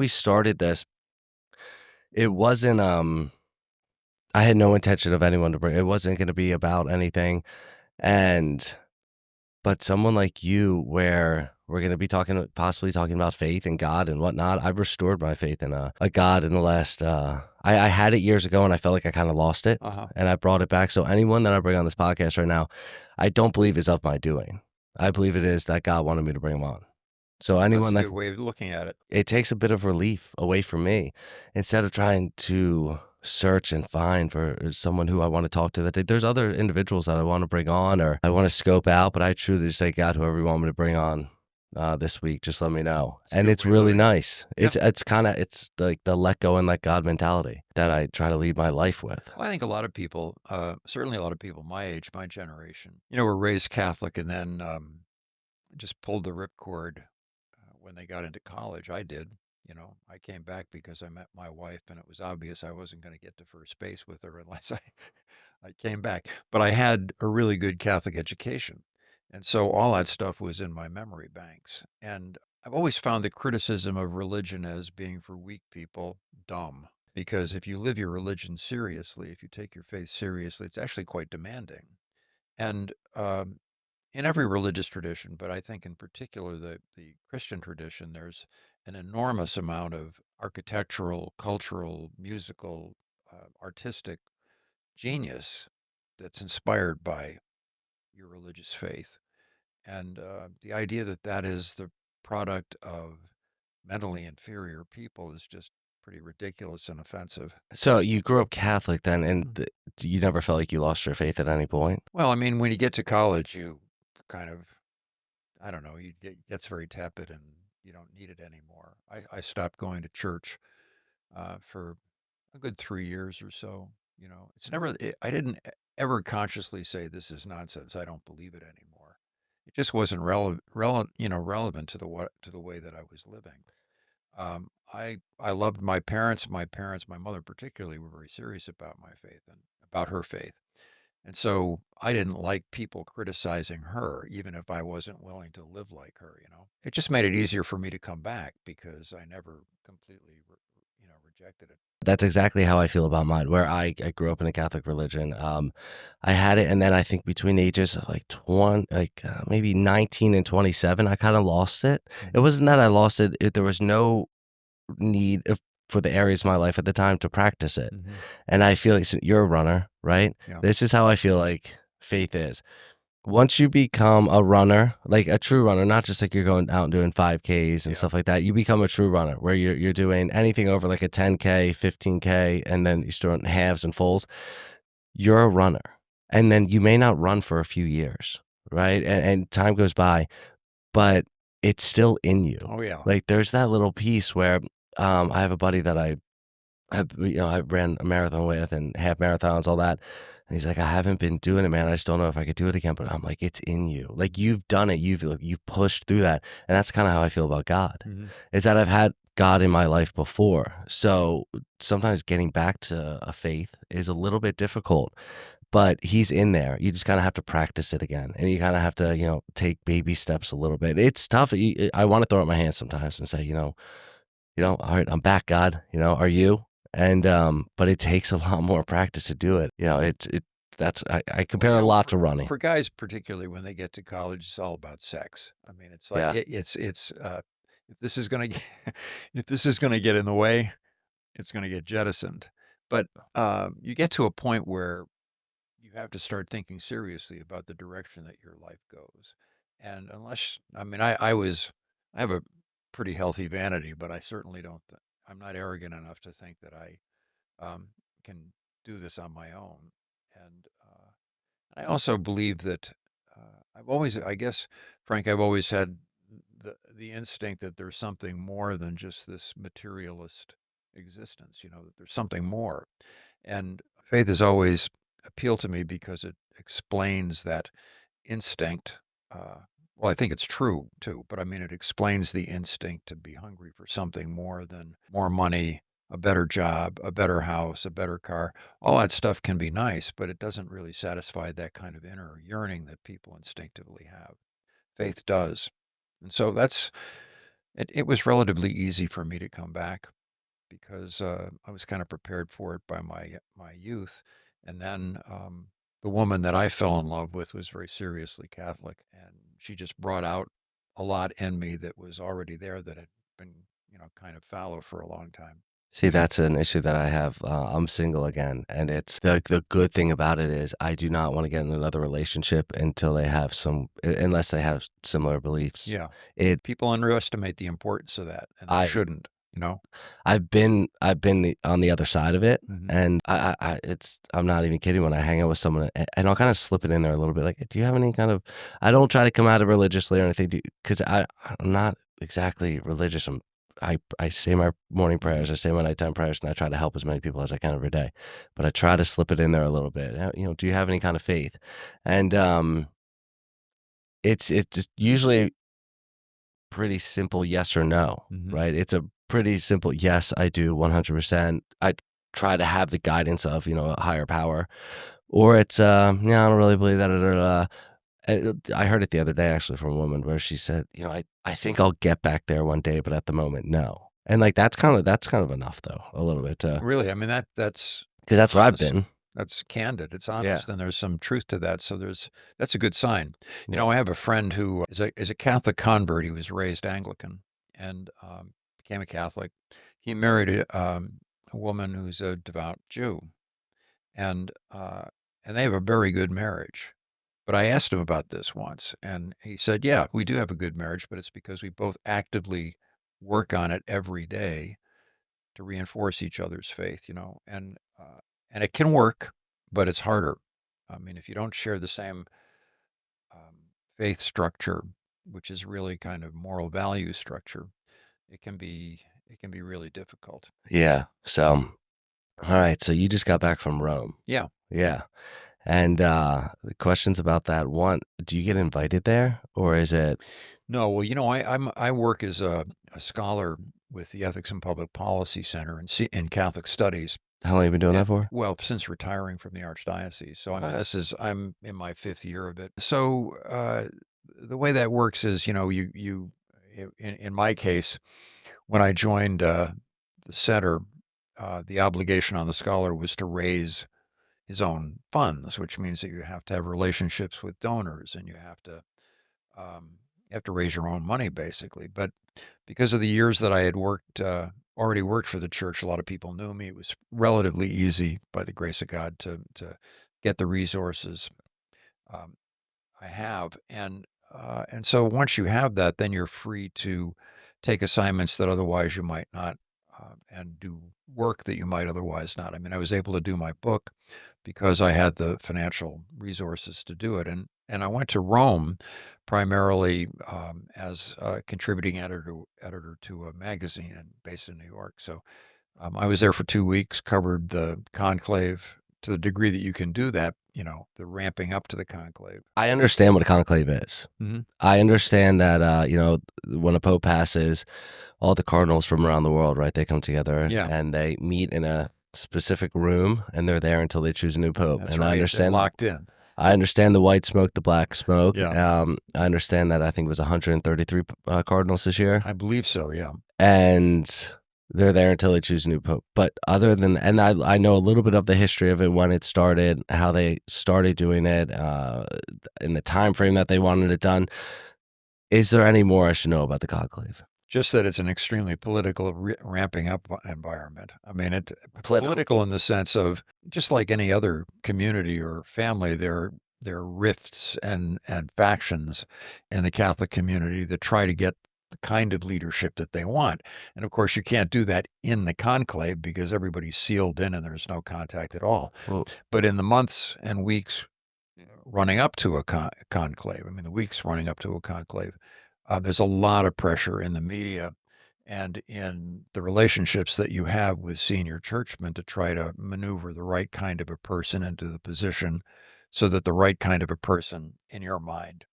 we started this, it wasn't, I had no intention of anyone to bring it wasn't gonna be about anything, and but someone like you where we're gonna be possibly talking about faith and God and whatnot, I've restored my faith in a God in the last, I had it years ago and I felt like I kinda lost it, Uh-huh. and I brought it back, so anyone that I bring on this podcast right now, I don't believe is of my doing. I believe it is that God wanted me to bring them on. So That's anyone a that good way of looking at it. it takes a bit of relief away from me instead of trying to search and find for someone who I want to talk to that day. There's other individuals that I want to bring on or I want to scope out, but I truly just say, God, whoever you want me to bring on this week, just let me know. It's a And good it's way of really doing it. nice. Yeah. It's like the let go and let God mentality that I try to lead my life with. Well, I think a lot of people, certainly a lot of people my age, my generation, were raised Catholic and then just pulled the ripcord when they got into college. I did. I came back because I met my wife, and it was obvious I wasn't going to get to first base with her unless I came back. But I had a really good Catholic education. And so all that stuff was in my memory banks. And I've always found the criticism of religion as being for weak people dumb. Because if you live your religion seriously, if you take your faith seriously, it's actually quite demanding. And in every religious tradition, but I think in particular the Christian tradition, there's an enormous amount of architectural, cultural, musical, artistic genius that's inspired by your religious faith. And the idea that that is the product of mentally inferior people is just pretty ridiculous and offensive. So you grew up Catholic then, and you never felt like you lost your faith at any point? Well, I mean, when you get to college, you kind of, I don't know, it gets very tepid and you don't need it anymore. I stopped going to church for a good 3 years or so. It's never, I didn't ever consciously say this is nonsense. I don't believe it anymore. It just wasn't relevant to the way that I was living. I loved my parents. My mother particularly, were very serious about my faith and about her faith. And so I didn't like people criticizing her, even if I wasn't willing to live like her. It just made it easier for me to come back because I never completely, rejected it. That's exactly how I feel about mine, where I grew up in a Catholic religion. I had it, and then I think between ages of like 20, maybe 19 and 27, I kind of lost it. It wasn't that I lost it, there was no need for the areas of my life at the time to practice it. And I feel like you're a runner, right? Yeah. This is how I feel like faith is. Once you become a runner, like a true runner, not just like you're going out and doing 5Ks and Yeah. stuff like that, you become a true runner where you're doing anything over like a 10K, 15K, and then you're doing halves and fulls. You're a runner. And then you may not run for a few years, right? And time goes by, but it's still in you. Oh, yeah. Like there's that little piece where I have a buddy that I ran a marathon with and half marathons, all that. And he's like, I haven't been doing it, man. I just don't know if I could do it again. But I'm like, it's in you. Like you've done it. You've pushed through that. And that's kind of how I feel about God. Is that I've had God in my life before. So sometimes getting back to a faith is a little bit difficult, but he's in there. You just kind of have to practice it again. And you kind of have to, take baby steps a little bit. It's tough. I want to throw up my hands sometimes and say, all right, I'm back, God. Are you? And but it takes a lot more practice to do it. That's I compare Well, a lot to running. for guys, particularly when they get to college, it's all about sex. I mean, it's like Yeah. it's if this is gonna get, if this is gonna get in the way, it's gonna get jettisoned. But you get to a point where you have to start thinking seriously about the direction that your life goes. And unless, I mean, I have a pretty healthy vanity, but I certainly don't, I'm not arrogant enough to think that I can do this on my own. And I also believe that I guess, Frank, I've always had the instinct that there's something more than just this materialist existence, that there's something more. And faith has always appealed to me because it explains that instinct. Well, I think it's true too, but I mean, it explains the instinct to be hungry for something more than more money, a better job, a better house, a better car. All that stuff can be nice, but it doesn't really satisfy that kind of inner yearning that people instinctively have. Faith does. And so It was relatively easy for me to come back because I was kind of prepared for it by my youth. And then the woman that I fell in love with was very seriously Catholic, and she just brought out a lot in me that was already there that had been, kind of fallow for a long time. See, that's an issue that I have. I'm single again, and it's the good thing about it is I do not want to get in another relationship until they have unless they have similar beliefs. Yeah, It people underestimate the importance of that, and they I shouldn't. You know. I've been on the other side of it, Hmm. and I'm not even kidding when I hang out with someone, and I'll kind of slip it in there a little bit, like, "Do you have any kind of?" I don't try to come at it religiously or anything, because I'm not exactly religious. I say my morning Hmm. prayers, I say my nighttime prayers, and I try to help as many people as I can every day, but I try to slip it in there a little bit. Do you have any kind of faith? And it's just usually pretty simple yes or no, Hmm. right? It's a pretty simple yes, I do 100%. I try to have the guidance of, a higher power, or it's, yeah, I don't really believe that. I heard it the other day actually from a woman where she said, I think I'll get back there one day, but at the moment, no. And like that's kind of enough though, a little bit, Really, I mean that's because that's where I've honest. been. That's candid. It's Yeah, honest, and there's some truth to that. So that's a good sign. yeah. I have a friend who is a Catholic convert. He was raised Anglican and became a Catholic. He married a woman who's a devout Jew, and uh, and they have a very good marriage. But I asked him about this once, and he said, "Yeah, we do have a good marriage, but it's because we both actively work on it every day to reinforce each other's faith, and it can work, but it's harder. I mean, if you don't share the same faith structure, which is really kind of moral value structure, it can be really difficult. Yeah. So, all right. So you just got back from Rome. Yeah. Yeah. And the questions about that. One, do you get invited there, or is it No, well, I work as a scholar with the Ethics and Public Policy Center in Catholic Studies. how long you been doing Yeah, that for? well, since retiring from the archdiocese. So, I mean, Okay. I'm in my 5th year of it. So, the way that works is, in my case, when I joined, the center, the obligation on the scholar was to raise his own funds, which means that you have to have relationships with donors and you have to raise your own money basically. But because of the years that I had already worked for the church, a lot of people knew me. It was relatively easy, by the grace of God, to get the resources um, I have, and so once you have that, then you're free to take assignments that otherwise you might not, and do work that you might otherwise not. I mean, I was able to do my book because I had the financial resources to do it, and I went to Rome primarily as a contributing editor to a magazine based in New York. So I was there for 2 weeks, covered the conclave to the degree that you can do that. The ramping up to the conclave. I understand what a conclave is. Hmm. I understand that when a pope passes, all the cardinals from around the world, right? They come together Yeah, and they meet in a specific room, and they're there until they choose a new pope. that's And I right. They're understand locked in. I understand the white smoke, the black smoke. Yeah, I understand that I think it was 133 cardinals this year, I believe so. Yeah. and they're there until they choose a new pope. But other than, and I know a little bit of the history of it, when it started, how they started doing it, in the time frame that they wanted it done. Is there any more I should know about the conclave? Just that it's an extremely political ramping up environment. I mean, Political. political in the sense of just like any other community or family, there are rifts and factions in the Catholic community that try to get the kind of leadership that they want. And of course, you can't do that in the conclave because everybody's sealed in and there's no contact at all. Well, But in the months and weeks running up to a conclave, I mean, the weeks running up to a conclave, there's a lot of pressure in the media and in the relationships that you have with senior churchmen to try to maneuver the right kind of a person into the position so that the right kind of a person in your mind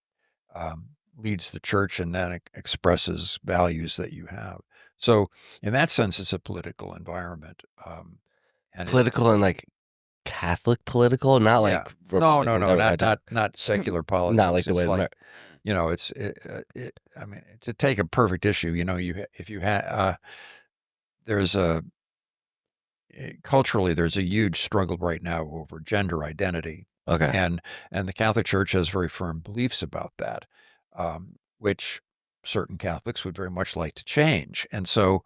leads the church and then expresses values that you have. So, in that sense, it's a political environment. And it, political and like Catholic political, not yeah, like no, no, Republican, no, Democrat, not secular not politics. like the It's way like, Amer I mean, to take a perfect issue, if you had, there's a culturally, there's a huge struggle right now over gender identity, Okay. and the Catholic Church has very firm beliefs about that, which certain Catholics would very much like to change, and so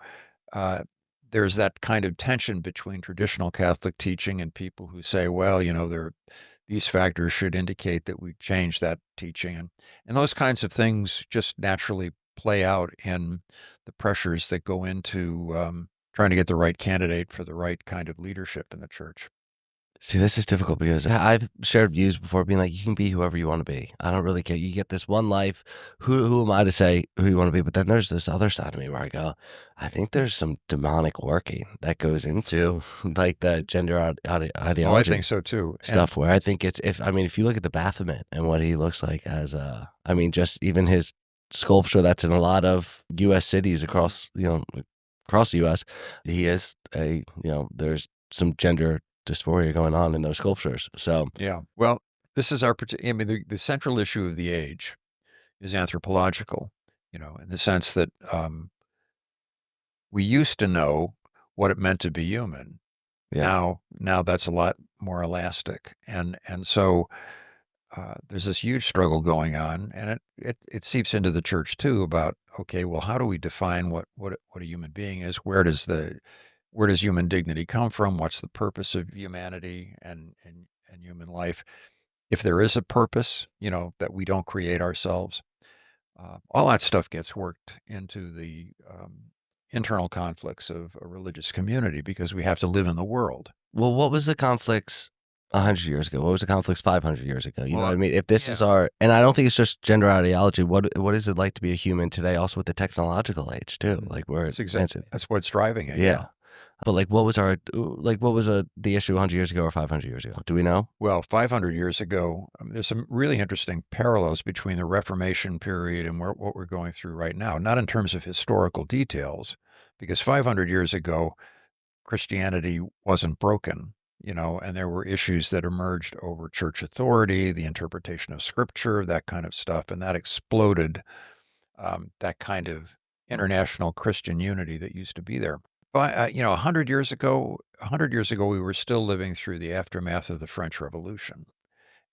uh, there's that kind of tension between traditional Catholic teaching and people who say, well, these factors should indicate that we change that teaching, and those kinds of things just naturally play out in the pressures that go into trying to get the right candidate for the right kind of leadership in the church. See, this is difficult because I've shared views before being like, you can be whoever you want to be. I don't really care. You get this one life. Who am I to say who you want to be? But then there's this other side of me where I go, I think there's some demonic working that goes into like the gender Oh, I think ideology so too. And stuff where I think it's if you look at the Baphomet and what he looks like as I mean, just even his sculpture that's in a lot of US cities across the US, he is there's some gender dysphoria going on in those sculptures. So yeah, well, this is I mean, the central issue of the age is anthropological, in the sense that we used to know what it meant to be human. yeah. Now that's a lot more elastic, and so there's this huge struggle going on, and it seeps into the church too about, okay, well, how do we define what a human being is? Where does human dignity come from? What's the purpose of humanity and human life? If there is a purpose, that we don't create ourselves, all that stuff gets worked into the internal conflicts of a religious community because we have to live in the world. Well, what was the conflicts 100 years ago? What was the conflicts 500 years ago? You know what Well, I mean? If this is yeah, our and I don't think it's just gender ideology. What is it like to be a human today? Also with the technological age too, mhm. like we're That's advancing. that's what's driving it. Yeah. Yeah. But what was the issue 100 years ago or 500 years ago? Do we know? Well, 500 years ago, there's some really interesting parallels between the Reformation period and what we're going through right now. Not in terms of historical details, because 500 years ago, Christianity wasn't broken, and there were issues that emerged over church authority, the interpretation of scripture, that kind of stuff, and that exploded that kind of international Christian unity that used to be there. But 100 years ago, we were still living through the aftermath of the French Revolution,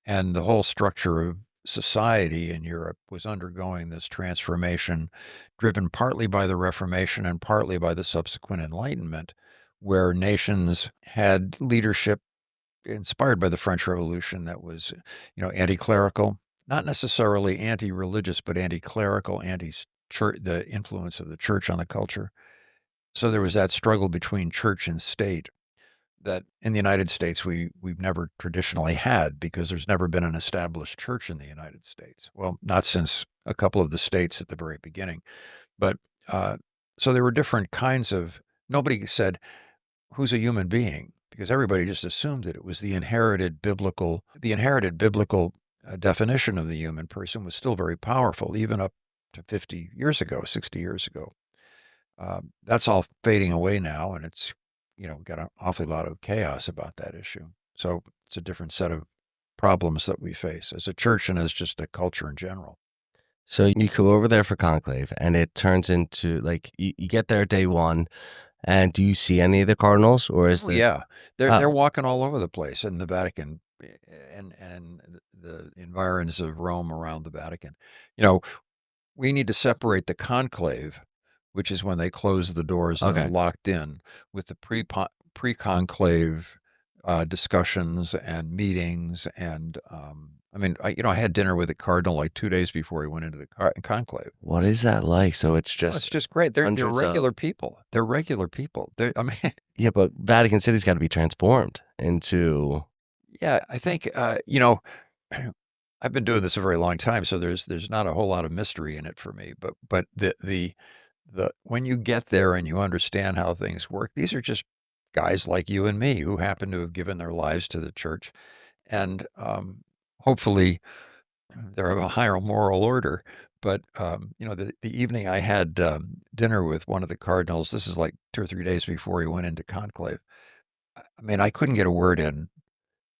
and the whole structure of society in Europe was undergoing this transformation, driven partly by the Reformation and partly by the subsequent Enlightenment, where nations had leadership inspired by the French Revolution that was, anti-clerical, not necessarily anti-religious, but anti-clerical, anti-church, the influence of the church on the culture. So there was that struggle between church and state that in the United States we've never traditionally had because there's never been an established church in the United States. Well, not since a couple of the states at the very beginning, but uh, so there were different kinds of. Nobody said who's a human being because everybody just assumed that it was the inherited biblical definition of the human person was still very powerful, even up to 50 years ago, 60 years ago. That's all fading away now, and it's got an awfully lot of chaos about that issue. So it's a different set of problems that we face as a church and as just a culture in general. So you go over there for conclave and it turns into like you get there day one and do you see any of the Cardinals or is Oh the yeah, they're oh, walking all over the place in the Vatican and the environs of Rome around the Vatican. You know, we need to separate the conclave, which is when they close the doors and they're okay. locked in, with the pre-conclave discussions and meetings. And I mean, I had dinner with a cardinal like 2 days before he went into the conclave. What is that like? So it's Oh, just it's just great. They're hundreds of regular people. They're regular people. I mean, yeah, but Vatican City's got to be transformed into yeah, I think I've been doing this a very long time, so there's not a whole lot of mystery in it for me. But the when you get there and you understand how things work, these are just guys like you and me who happen to have given their lives to the church, and hopefully they're of a higher moral order. But the evening I had dinner with one of the cardinals. This is like 2 or 3 days before he went into conclave. I mean, I couldn't get a word in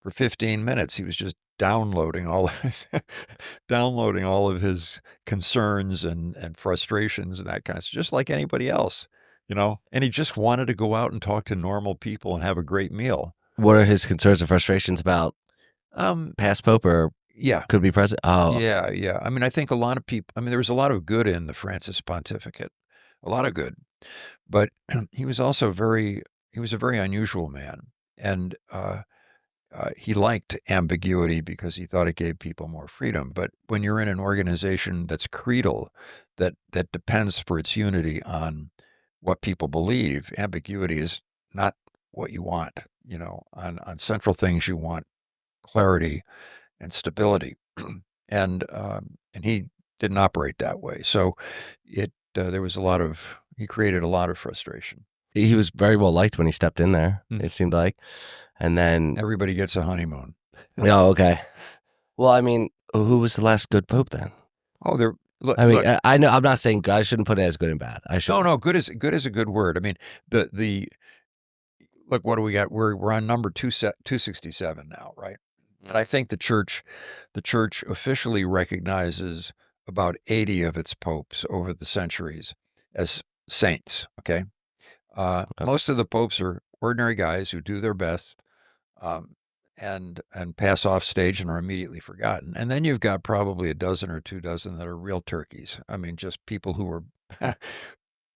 for 15 minutes. He was just downloading all his downloading all of his concerns and frustrations and that kind of stuff, just like anybody else, you know? And he just wanted to go out and talk to normal people and have a great meal. What are his concerns and frustrations about Um, past pope or yeah. could be president? Oh, Yeah, yeah. I mean, I think a lot of people, I mean, there was a lot of good in the Francis pontificate, a lot of good, but he was also he was a very unusual man. And he liked ambiguity because he thought it gave people more freedom. But when you're in an organization that's creedal, that depends for its unity on what people believe, ambiguity is not what you want. You know, on central things, you want clarity and stability, and he didn't operate that way. So there was a lot of he created a lot of frustration. he was very well liked when he stepped in there, Hmm. it seemed like. And then, Everybody gets a honeymoon. oh, okay. Well, I mean, who was the last good pope then? Oh, there. Look, I mean, look. I know I'm not saying good. I shouldn't put it as good and bad. I No, shouldn't. no. Good is a good word. I mean, the look. What do we got? We're on number 267 now, right? And I think the church officially recognizes about 80 of its popes over the centuries as saints. Okay, Okay. most of the popes are ordinary guys who do their best, um, and pass off stage and are immediately forgotten. And then you've got probably a dozen or 2 dozen that are real turkeys. I mean, just people who were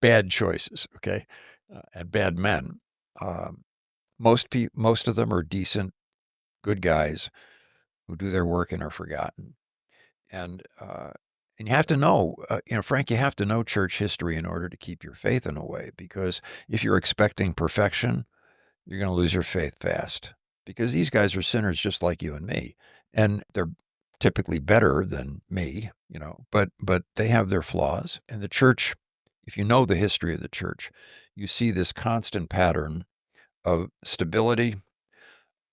bad choices, okay, and bad men. Um, most of them are decent, good guys who do their work and are forgotten. And and you have to know, Frank, you have to know church history in order to keep your faith in a way. Because if you're expecting perfection, you're going to lose your faith fast. Because these guys are sinners just like you and me, and they're typically better than me, but they have their flaws. And the church, if you know the history of the church, you see this constant pattern of stability,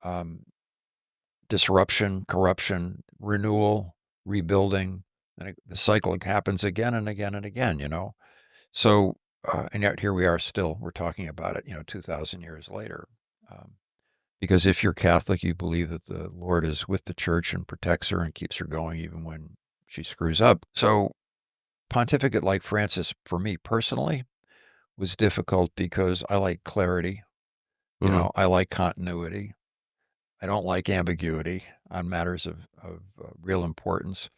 um, disruption, corruption, renewal, rebuilding, and the cycle happens again and again and again. So, and yet here we are still, we're talking about it, 2,000 years later. Um, because if you're Catholic, you believe that the Lord is with the church and protects her and keeps her going even when she screws up. So, pontificate like Francis, for me personally, was difficult because I like clarity. Mhm. I like continuity. I don't like ambiguity on matters of real importance.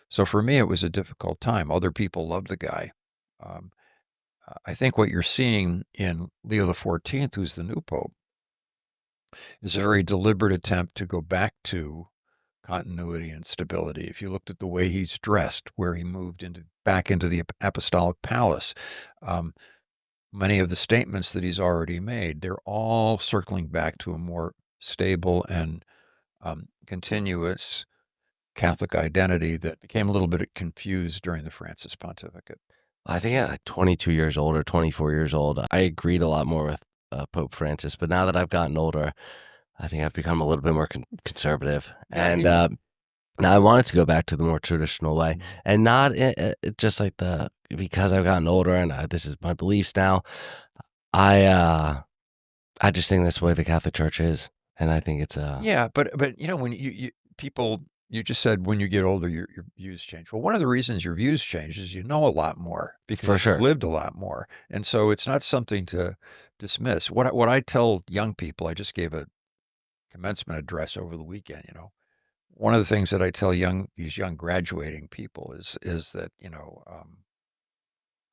So for me, it was a difficult time. Other people loved the guy. Um, I think what you're seeing in Leo XIV, who's the new pope, is a very deliberate attempt to go back to continuity and stability. If you looked at the way he's dressed, where he moved back into the apostolic palace, um, many of the statements that he's already made, they're all circling back to a more stable and continuous Catholic identity that became a little bit confused during the Francis pontificate. I think at like 22 years old or 24 years old, I agreed a lot more with Pope Francis. But now that I've gotten older, I think I've become a little bit more conservative. Yeah, And now I wanted to go back to the more traditional way, mhm. and not just like because I've gotten older and this is my beliefs now. I uh, I just think that's the way the Catholic Church is, and I think it's Yeah, but when you people you just said when you get older your views change. Well, one of the reasons your views change is you know a lot more for because you've sure. lived a lot more, and so it's not something to dismiss. What I tell young people, I just gave a commencement address over the weekend. One of the things that I tell these young graduating people is that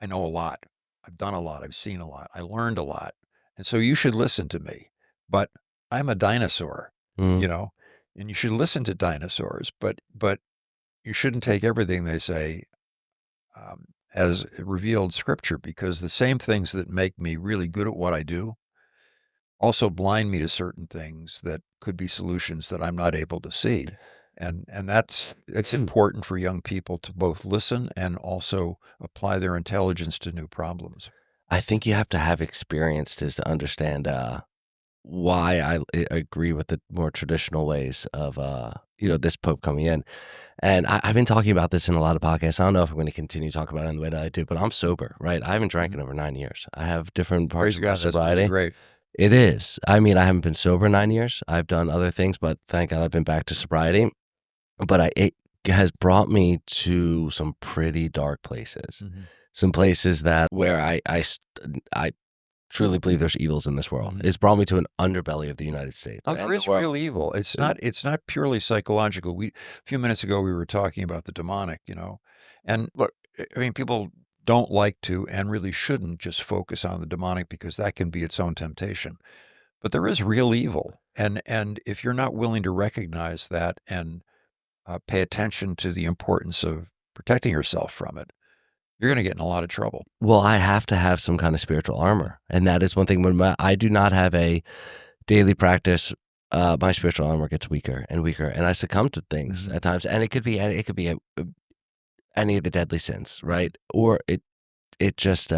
I know a lot. I've done a lot. I've seen a lot. I learned a lot. And so you should listen to me. But I'm a dinosaur, Mm. you know, and you should listen to dinosaurs, but you shouldn't take everything they say as revealed scripture because the same things that make me really good at what I do also blind me to certain things that could be solutions that I'm not able to see. And it's important for young people to both listen and also apply their intelligence to new problems. I think you have to have experience to understand why I agree with the more traditional ways of this Pope coming in. And I've been talking about this in a lot of podcasts. I don't know if I'm going to continue to talk about it in the way that I do, but I'm sober, right? I haven't drank Mhm. in over 9 years. I have different parts Praise of my God, that's really sobriety. great. It is. I mean, I haven't been sober 9 years. I've done other things, but thank God I've been back to sobriety. but it has brought me to some pretty dark places. Mhm. Some places that where I truly believe there's evils in this world. Mhm. It's brought me to an underbelly of the United States Oh, there and the is world. real evil. It's not purely psychological. A few minutes ago, we were talking about the demonic, and look, I mean, people don't like to and really shouldn't just focus on the demonic because that can be its own temptation. But there is real evil, and if you're not willing to recognize that and pay attention to the importance of protecting yourself from it, you're going to get in a lot of trouble. Well, I have to have some kind of spiritual Mm. armor, and that is one thing when I do not have a daily practice, my spiritual armor gets weaker and weaker, and I succumb to things Mhm. at times, and it could be any of the deadly sins, Mhm. right? Or it just,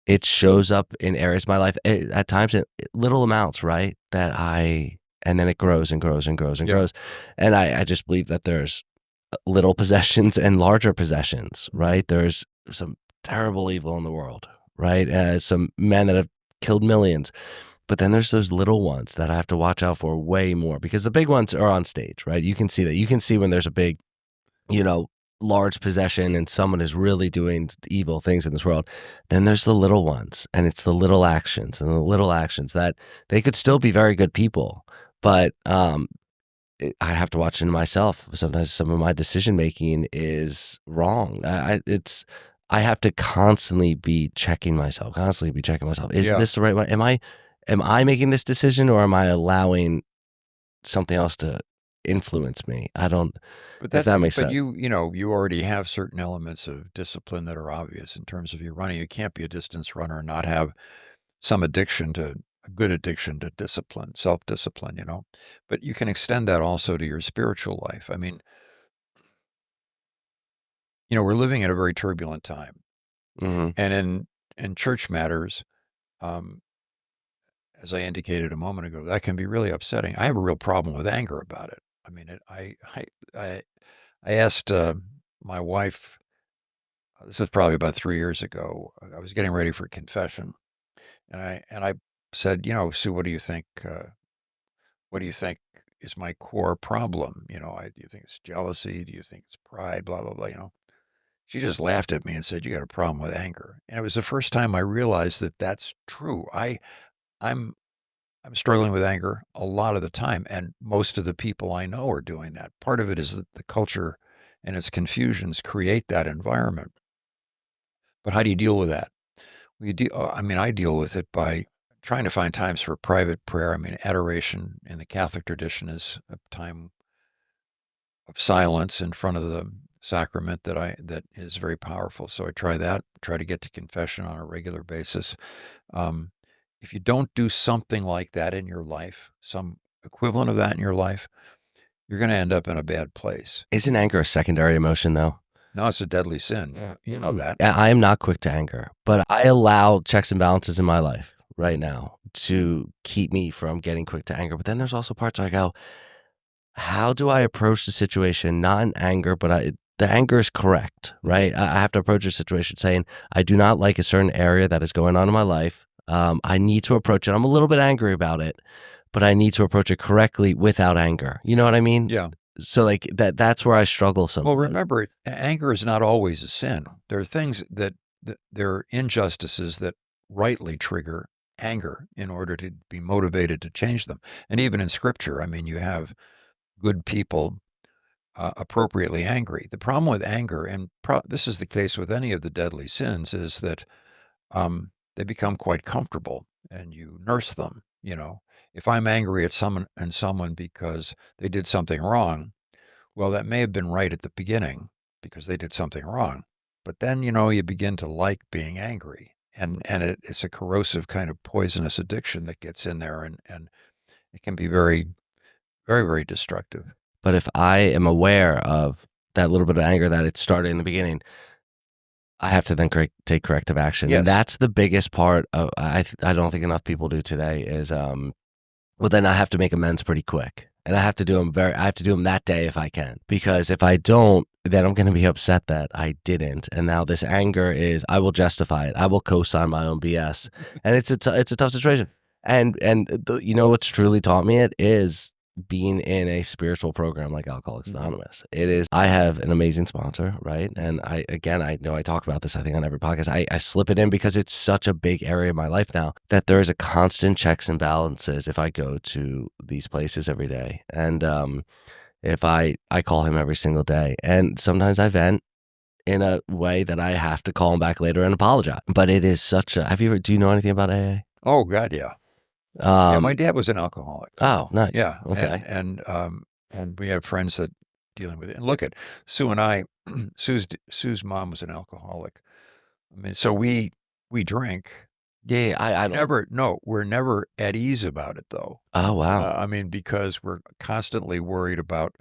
it shows up in areas of my life, at times in little amounts, right? And then it grows and grows and grows and Yeah. grows, and I just believe that there's little possessions and larger possessions, Mhm. right? There's some terrible evil in the world, right? Some men that have killed millions, but then there's those little ones that I have to watch out for way more because the big ones are on stage, right? You can see that. You can see when there's a big, you know, large possession and someone is really doing evil things in this world. Then there's the little ones, and it's the little actions and the little actions that they could still be very good people, but I have to watch into myself. Sometimes some of my decision making is wrong. I have to constantly be checking myself. Constantly be checking myself. Is Yeah. this the right one? Am I making this decision, or am I allowing something else to influence me? I don't. But If that's that makes but sense. you already have certain elements of discipline that are obvious in terms of your running. You can't be a distance runner and not have some addiction to a good addiction to discipline, self-discipline. But you can extend that also to your spiritual life. I mean, we're living at a very turbulent time. Hmm. And in church matters, um, as I indicated a moment ago, that can be really upsetting. I have a real problem with anger about it. I mean, I I asked my wife. This was probably about 3 years ago. I was getting ready for confession, and I said, "Sue, what do you think is my core problem? Do you think it's jealousy? Do you think it's pride? Blah, blah, blah." She just laughed at me and said, "You got a problem with anger." And it was the first time I realized that that's true. I'm I'm struggling with anger a lot of the time, and most of the people I know are doing that. Part of it is that the culture and its confusions create that environment. But how do you deal with that? I mean, I deal with it by trying to find times for private prayer. I mean, adoration in the Catholic tradition is a time of silence in front of the sacrament that is very powerful. So I try that. Try to get to confession on a regular basis. Um, if you don't do something like that in your life, some equivalent of that in your life, you're going to end up in a bad place. Isn't anger a secondary emotion though? No, it's a deadly sin. Yeah, you know that. I am not quick to anger, but I allow checks and balances in my life right now to keep me from getting quick to anger. But then there's also parts where I go, how do I approach the situation, not in anger, but the anger is correct, Mhm. right? I have to approach a situation saying, I do not like a certain area that is going on in my life. I need to approach it. I'm a little bit angry about it, but I need to approach it correctly without anger. You know what I mean? Yeah. So like that's where I struggle Well, sometimes. remember, anger is not always a sin. There are things that there are injustices that rightly trigger anger in order to be motivated to change them. And even in scripture, I mean, you have good people appropriately angry. The problem with anger, and this is the case with any of the deadly sins, is that they become quite comfortable and you nurse them. If I'm angry at someone because they did something wrong, well, that may have been right at the beginning because they did something wrong. But then, you begin to like being angry. And it's a corrosive kind of poisonous addiction that gets in there, and it can be very, very, very destructive. But if I am aware of that little bit of anger that it started in the beginning, I have to then take corrective action, and Yes. that's the biggest part of I don't think enough people do today is well then I have to make amends pretty quick, and I have to do them that day if I can, because if I don't, then I'm going to be upset that I didn't, and now this anger is I will justify it, I will co-sign my own BS, and it's a tough situation, and you know what's truly taught me it is being in a spiritual program like Alcoholics Mhm. Anonymous. It is I have an amazing sponsor, right? And I know I talk about this, I think, on every podcast. I slip it in because it's such a big area of my life now that there is a constant checks and balances if I go to these places every day. And if I call him every single day, and sometimes I vent in a way that I have to call him back later and apologize. But it is such a do you know anything about AA? Oh, God, yeah. Yeah, my Um, dad was an alcoholic. oh, nice. Yeah, Okay. and we have friends that dealing with it. And look at Sue and I. Sue's mom was an alcoholic. I mean, so we drink. Yeah, yeah, I don't. We're never at ease about it though. Oh, wow. I mean, because we're constantly worried about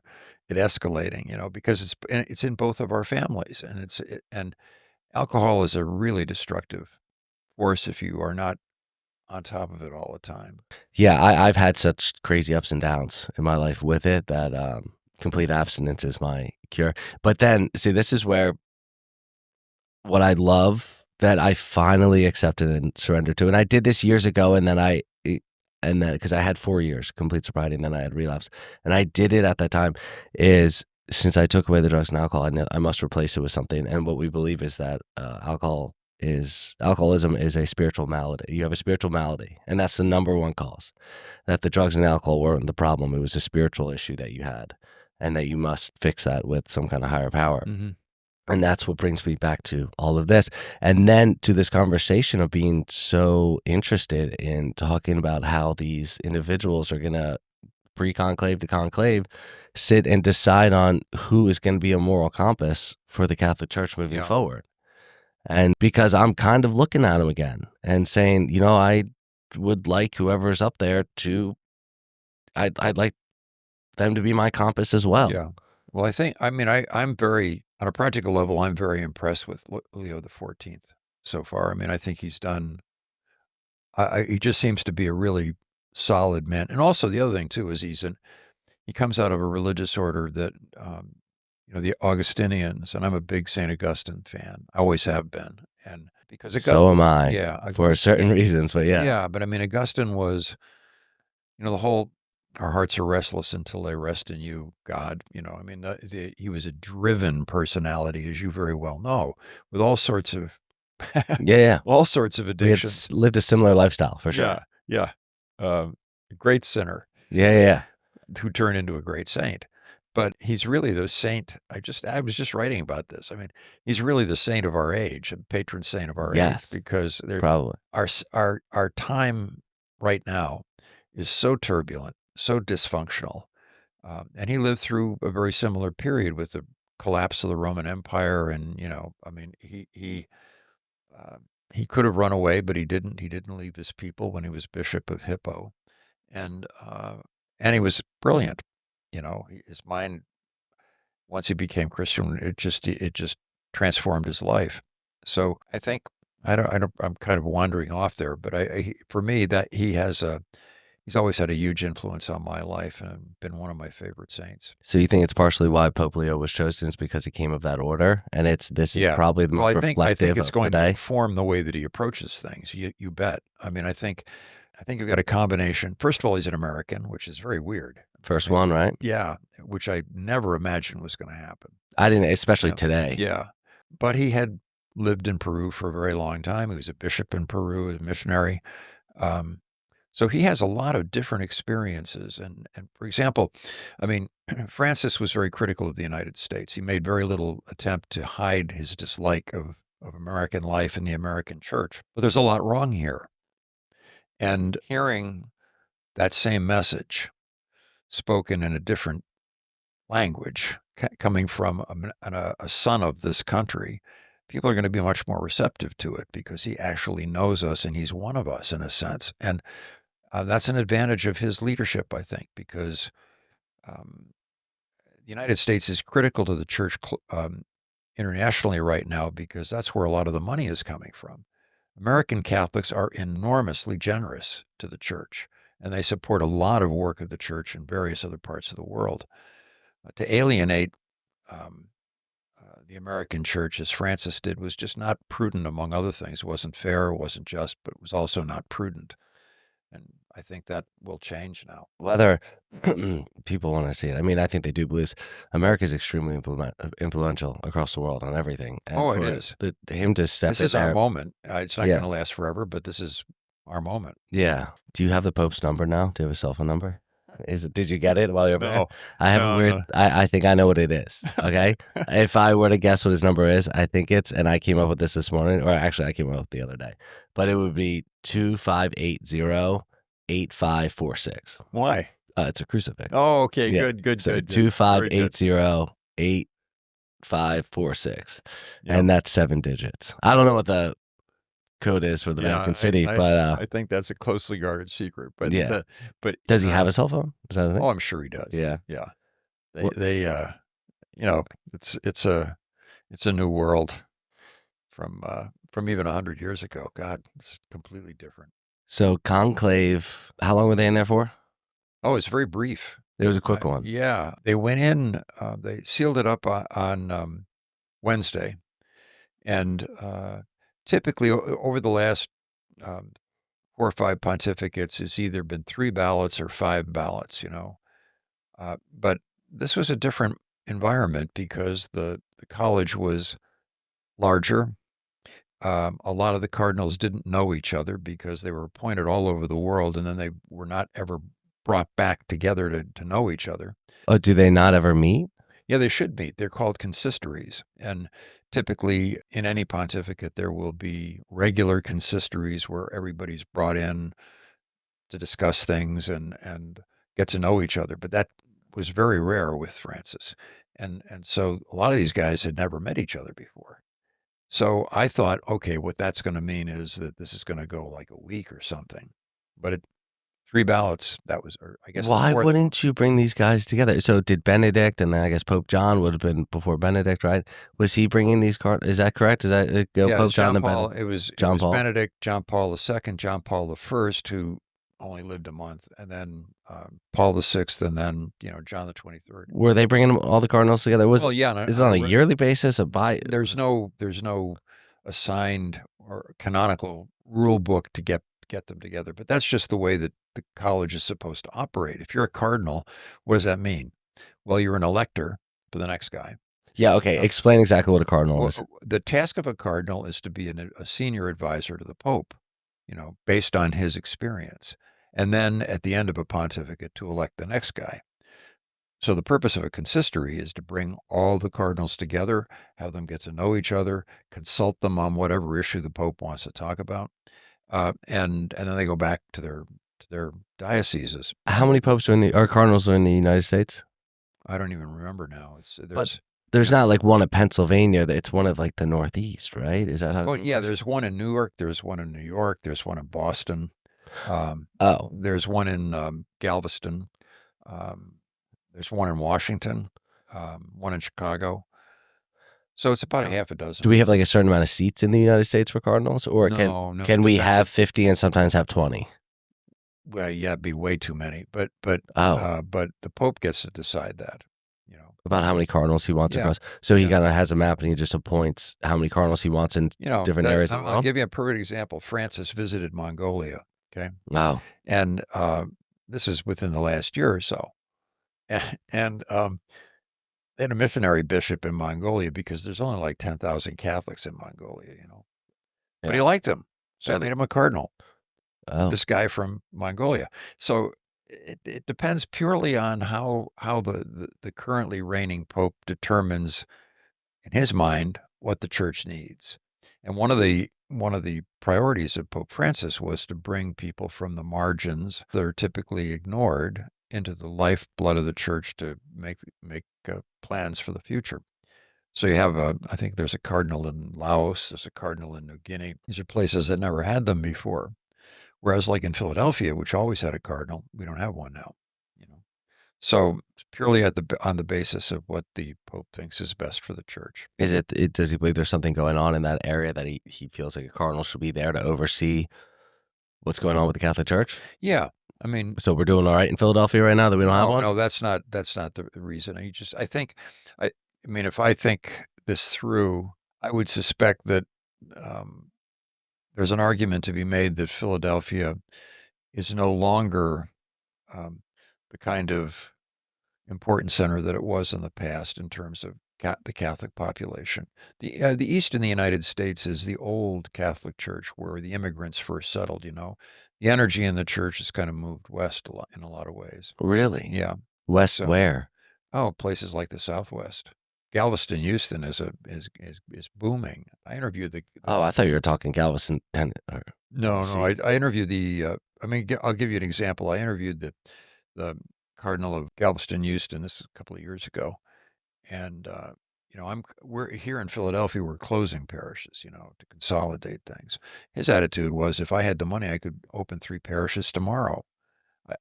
it escalating. Because it's in both of our families, and alcohol is a really destructive force if you are not on top of it all the time. Yeah, I've had such crazy ups and downs in my life with it that, complete abstinence is my cure. But then, see, this is where what I love that I finally accepted and surrendered to, and I did this years ago, and then and then because I had 4 years complete sobriety, and then I had relapse, and I did it at that time, is since I took away the drugs and alcohol, I must replace it with something, and what we believe is that, alcoholism is a spiritual malady. You have a spiritual malady, and that's the number one cause. That the drugs and the alcohol weren't the problem, it was a spiritual issue that you had, and that you must fix that with some kind of higher power. Hmm. And that's what brings me back to all of this. And then to this conversation of being so interested in talking about how these individuals are going to, pre-conclave to conclave, sit and decide on who is going to be a moral compass for the Catholic Church moving Yeah, forward. And because I'm kind of looking at them again and saying, I would like whoever's up there to, I'd like them to be my compass as well. yeah. Well, I'm very, on a practical level, I'm very impressed with Leo the 14th so far. I mean, I think he's done. He just seems to be a really solid man. And also the other thing too is he comes out of a religious order that, the Augustinians, and I'm a big St. Augustine fan. I always have been. And because So am I yeah, for certain reasons, but yeah. yeah, but I mean, Augustine was, the whole, our hearts are restless until they rest in you, God. I mean, he was a driven personality, as you very well know, with all sorts of, Yeah, yeah. all sorts of We had addictions. lived a similar lifestyle for sure. Yeah, yeah. A great sinner Yeah, yeah, yeah. who turned into a great saint. But he's really the saint. I was just writing about this. I mean, he's really the saint of our age, a patron saint of our age, Yes, because probably. our time right now is so turbulent, so dysfunctional. And he lived through a very similar period with the collapse of the Roman Empire, and I mean, uh, he could have run away, but he didn't. He didn't leave his people when he was Bishop of Hippo, and uh, and he was brilliant. His mind, once he became Christian, it just transformed his life. So I think I'm kind of wandering off there, but for me that he's always had a huge influence on my life and been one of my favorite saints. So you think it's partially why Pope Leo was chosen is because he came of that order, and this is Yeah. probably the Well, most I think reflective it's of going to today? inform the way that he approaches things. You bet. I mean, I think you've got a combination. First of all, he's an American, which is very weird. I First mean, one, right? yeah, which I never imagined was going to happen. I didn't, especially Yeah. today. Yeah. But he had lived in Peru for a very long time. He was a bishop in Peru, a missionary. Um, so he has a lot of different experiences. And for example, I mean, Francis was very critical of the United States. He made very little attempt to hide his dislike of American life and the American church. But there's a lot wrong here. And hearing that same message spoken in a different language coming from a son of this country, people are going to be much more receptive to it because he actually knows us and he's one of us in a sense. And that's an advantage of his leadership, I think, because um, the United States is critical to the church internationally right now because that's where a lot of the money is coming from. American Catholics are enormously generous to the church, and they support a lot of work of the church in various other parts of the world. To alienate um, the American church, as Francis did, was just not prudent, among other things. It wasn't fair, it wasn't just, but it was also not prudent. And I think that will change now. Whether people want to see it, I mean, I think they do believe America is extremely influential across the world on everything, and Oh, it for is. him to step This in is our there, moment. It's not yeah, going to last forever, but this is our moment. yeah. Do you have the Pope's number now? Do you have a cell phone number? Did you get it while you're there? No, I have a no, weird. no. I think I know what it is. Okay, if I were to guess what his number is, I think it's, and I came up with this morning, or actually I came up with it the other day, but it would be 2580 8546. Why? It's a crucifix. Oh, okay. Yeah. Good, good, So good, good. two five Very eight good. zero eight five four six, Yep. and that's 7 digits. I don't know what the code is for the Yeah, Vatican City, but I think that's a closely guarded secret. But yeah. but Does he have a cell phone? Is that a thing? oh, I'm sure he does. Yeah. Yeah. What They you know, it's a new world from even 100 years ago. God, it's completely different. So Conclave, how long were they in there for? Oh, it's very brief. It was a quick one. Yeah, they went in. They sealed it up on Wednesday, and typically over the last um, 4 or 5 pontificates, it's either been 3 ballots or 5 ballots. But this was a different environment because the college was larger. A lot of the cardinals didn't know each other because they were appointed all over the world, and then they were not ever brought back together to know each other. Oh, do they not ever meet? Yeah, they should meet. They're called consistories. And typically, in any pontificate, there will be regular consistories where everybody's brought in to discuss things and get to know each other. But that was very rare with Francis. And so a lot of these guys had never met each other before. So I thought, okay, what that's going to mean is that this is going to go like a week or something. But 3 ballots, that was, or I guess the Why fourth. wouldn't you bring these guys together? So did Benedict, and then I guess Pope John would have been before Benedict, right? Was he bringing these cards? Is that correct? Is that go Yeah, it Pope was John John then Paul. Benedict? It John was Paul? Benedict, John Paul II, John Paul I, who only lived a month, and then Paul VI, and then John the 23rd. Were they bringing all the cardinals together? Well, yeah, Is it on a yearly basis? there's no assigned or canonical rule book to get them together, but that's just the way that the college is supposed to operate. If you're a cardinal, what does that mean? Well, you're an elector for the next guy. Yeah. Okay. Explain exactly what a cardinal is. Well, the task of a cardinal is to be a senior advisor to the Pope, based on his experience. And then at the end of a pontificate to elect the next guy. So the purpose of a consistory is to bring all the cardinals together, have them get to know each other, consult them on whatever issue the Pope wants to talk about, and then they go back to their dioceses. How many popes are cardinals are in the United States? I don't even remember now. But There's there's not like one at Pennsylvania. It's one of like the Northeast, right? Is that how Oh it yeah, works? there's one in Newark, there's one in New York, there's one in Boston, Oh, there's one in Galveston, um, there's one in Washington, one in Chicago. So it's about a half a do dozen. we have like a certain amount of seats in the United States for cardinals, or No, no, can it we depends. have 50 and sometimes have 20? Well, yeah, it'd be way too many, Oh, but the Pope gets to decide that. about how many cardinals he wants Yeah, across. So he yeah. kind of has a map and he just appoints how many cardinals he wants in different That areas of the I'll world. give you a perfect example. Francis visited Mongolia. Okay, Oh, and this is within the last year or so, and they had a missionary bishop in Mongolia because there's only like 10,000 Catholics in Mongolia. But he yeah. liked him, so Yeah, he made him a cardinal. oh, This guy from Mongolia. So it depends purely on how the currently reigning pope determines in his mind what the church needs. And one of the priorities of Pope Francis was to bring people from the margins that are typically ignored into the lifeblood of the church to make plans for the future. So you have I think there's a cardinal in Laos, there's a cardinal in New Guinea. These are places that never had them before. Whereas like in Philadelphia, which always had a cardinal, we don't have one now. You know, so it's purely on the basis of what the Pope thinks is best for the church. does he believe there's something going on in that area that he feels like a cardinal should be there to oversee what's going on with the Catholic Church? Yeah, I mean, So we're doing all right in Philadelphia right now that we don't have no, one? no, that's not the reason. I, I mean, if I think this through, I would suspect that um, there's an argument to be made that Philadelphia is no longer the kind of important center that it was in the past in terms of the Catholic population. The East in the United States is the old Catholic Church where the immigrants first settled. The energy in the church has kind of moved west in a lot of ways. Really? Yeah. West So, where? places like the Southwest. Galveston, Houston is booming. I interviewed the Oh, I thought you were talking Galveston, no, Tennessee. I interviewed I mean, I'll give you an example. I interviewed the Cardinal of Galveston, Houston. This is a couple of years ago, and we're here in Philadelphia. We're closing parishes, to consolidate things. His attitude was, if I had the money, I could open 3 parishes tomorrow.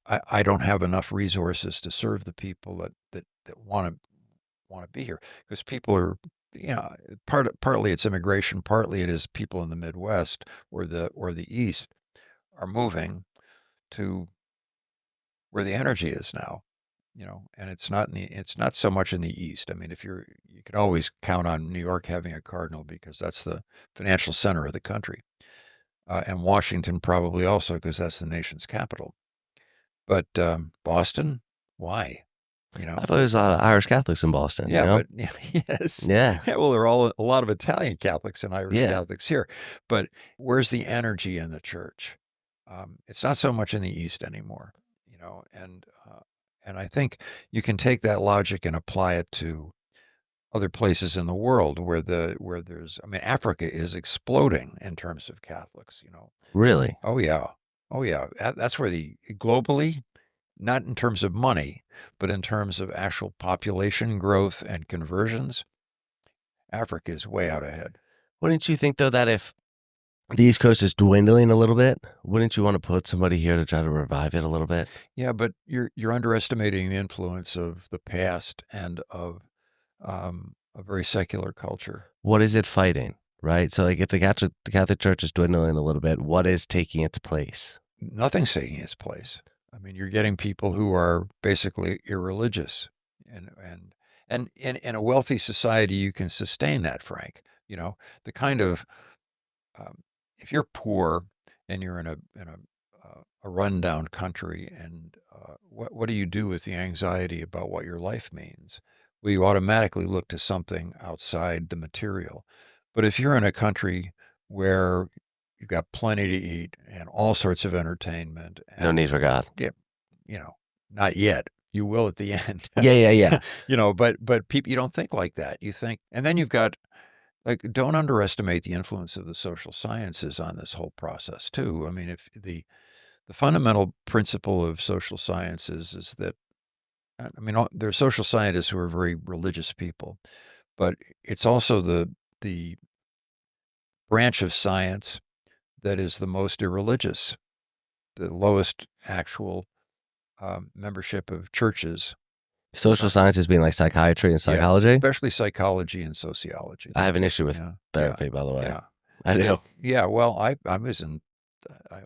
I don't have enough resources to serve the people that want to be here, because people are, partly it's immigration, partly it is people in the Midwest or the East are moving to where the energy is now, and it's not so much in the East. I mean, you can always count on New York having a cardinal because that's the financial center of the country, and Washington probably also because that's the nation's capital. But Boston, why? You I know, thought there was a lot of Irish Catholics in Boston, yeah, but yeah, yes, Yeah. yeah. Well, there are a lot of Italian Catholics and Irish Yeah. Catholics here, but where's the energy in the church? It's not so much in the East anymore, and I think you can take that logic and apply it to other places in the world where there's. I mean, Africa is exploding in terms of Catholics. Really? Oh yeah, oh yeah. That's where globally, not in terms of money, but in terms of actual population growth and conversions, Africa is way out ahead. Wouldn't you think, though, that if the East Coast is dwindling a little bit, wouldn't you want to put somebody here to try to revive it a little bit? Yeah, but you're underestimating the influence of the past and of a very secular culture. What is it fighting, right? So, like, if the Catholic Church is dwindling a little bit, what is taking its place? Nothing's taking its place. I mean, you're getting people who are basically irreligious, and in a wealthy society, you can sustain that, Frank. The kind of um, if you're poor and you're in a rundown country, and what do you do with the anxiety about what your life means? Well, you automatically look to something outside the material. But if you're in a country where you've got plenty to eat and all sorts of entertainment, No and need for God. yeah, you know, not yet. You will at the end. Yeah, yeah, yeah. But people, you don't think like that. You think, and then you've got, like, don't underestimate the influence of the social sciences on this whole process too. I mean, if the fundamental principle of social sciences is that, I mean, there are social scientists who are very religious people, but it's also the branch of science that is the most irreligious, the lowest actual membership of churches. Social sciences being like psychiatry and Yeah, psychology. especially psychology and sociology. I have an issue with Yeah, yeah, therapy, by the way. yeah, I yeah, do. yeah. Well, I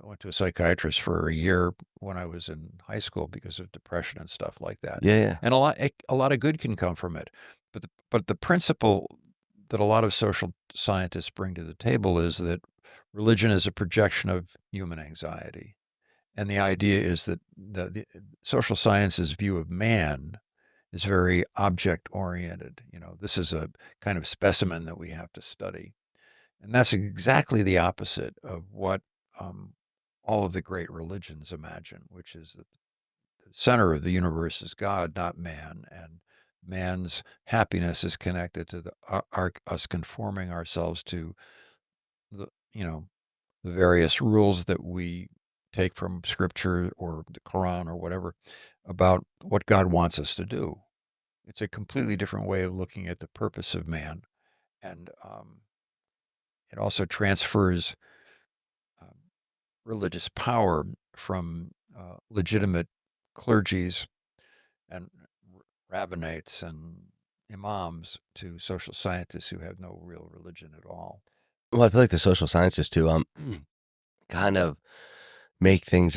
went to a psychiatrist for a year when I was in high school because of depression and stuff like that, Yeah, yeah. and a lot of good can come from it. But the principle that a lot of social scientists bring to the table is that religion is a projection of human anxiety, and the idea is that the social sciences view of man is very object oriented. This is a kind of specimen that we have to study. And that's exactly the opposite of what um, all of the great religions imagine, which is that the center of the universe is God, not man. And man's happiness is connected to us conforming ourselves to the, the various rules that we take from scripture or the Quran or whatever about what God wants us to do. It's a completely different way of looking at the purpose of man, and it also transfers um, religious power from legitimate clergies and rabbinates and imams to social scientists who have no real religion at all. Well, I feel like the social sciences too, kind of make things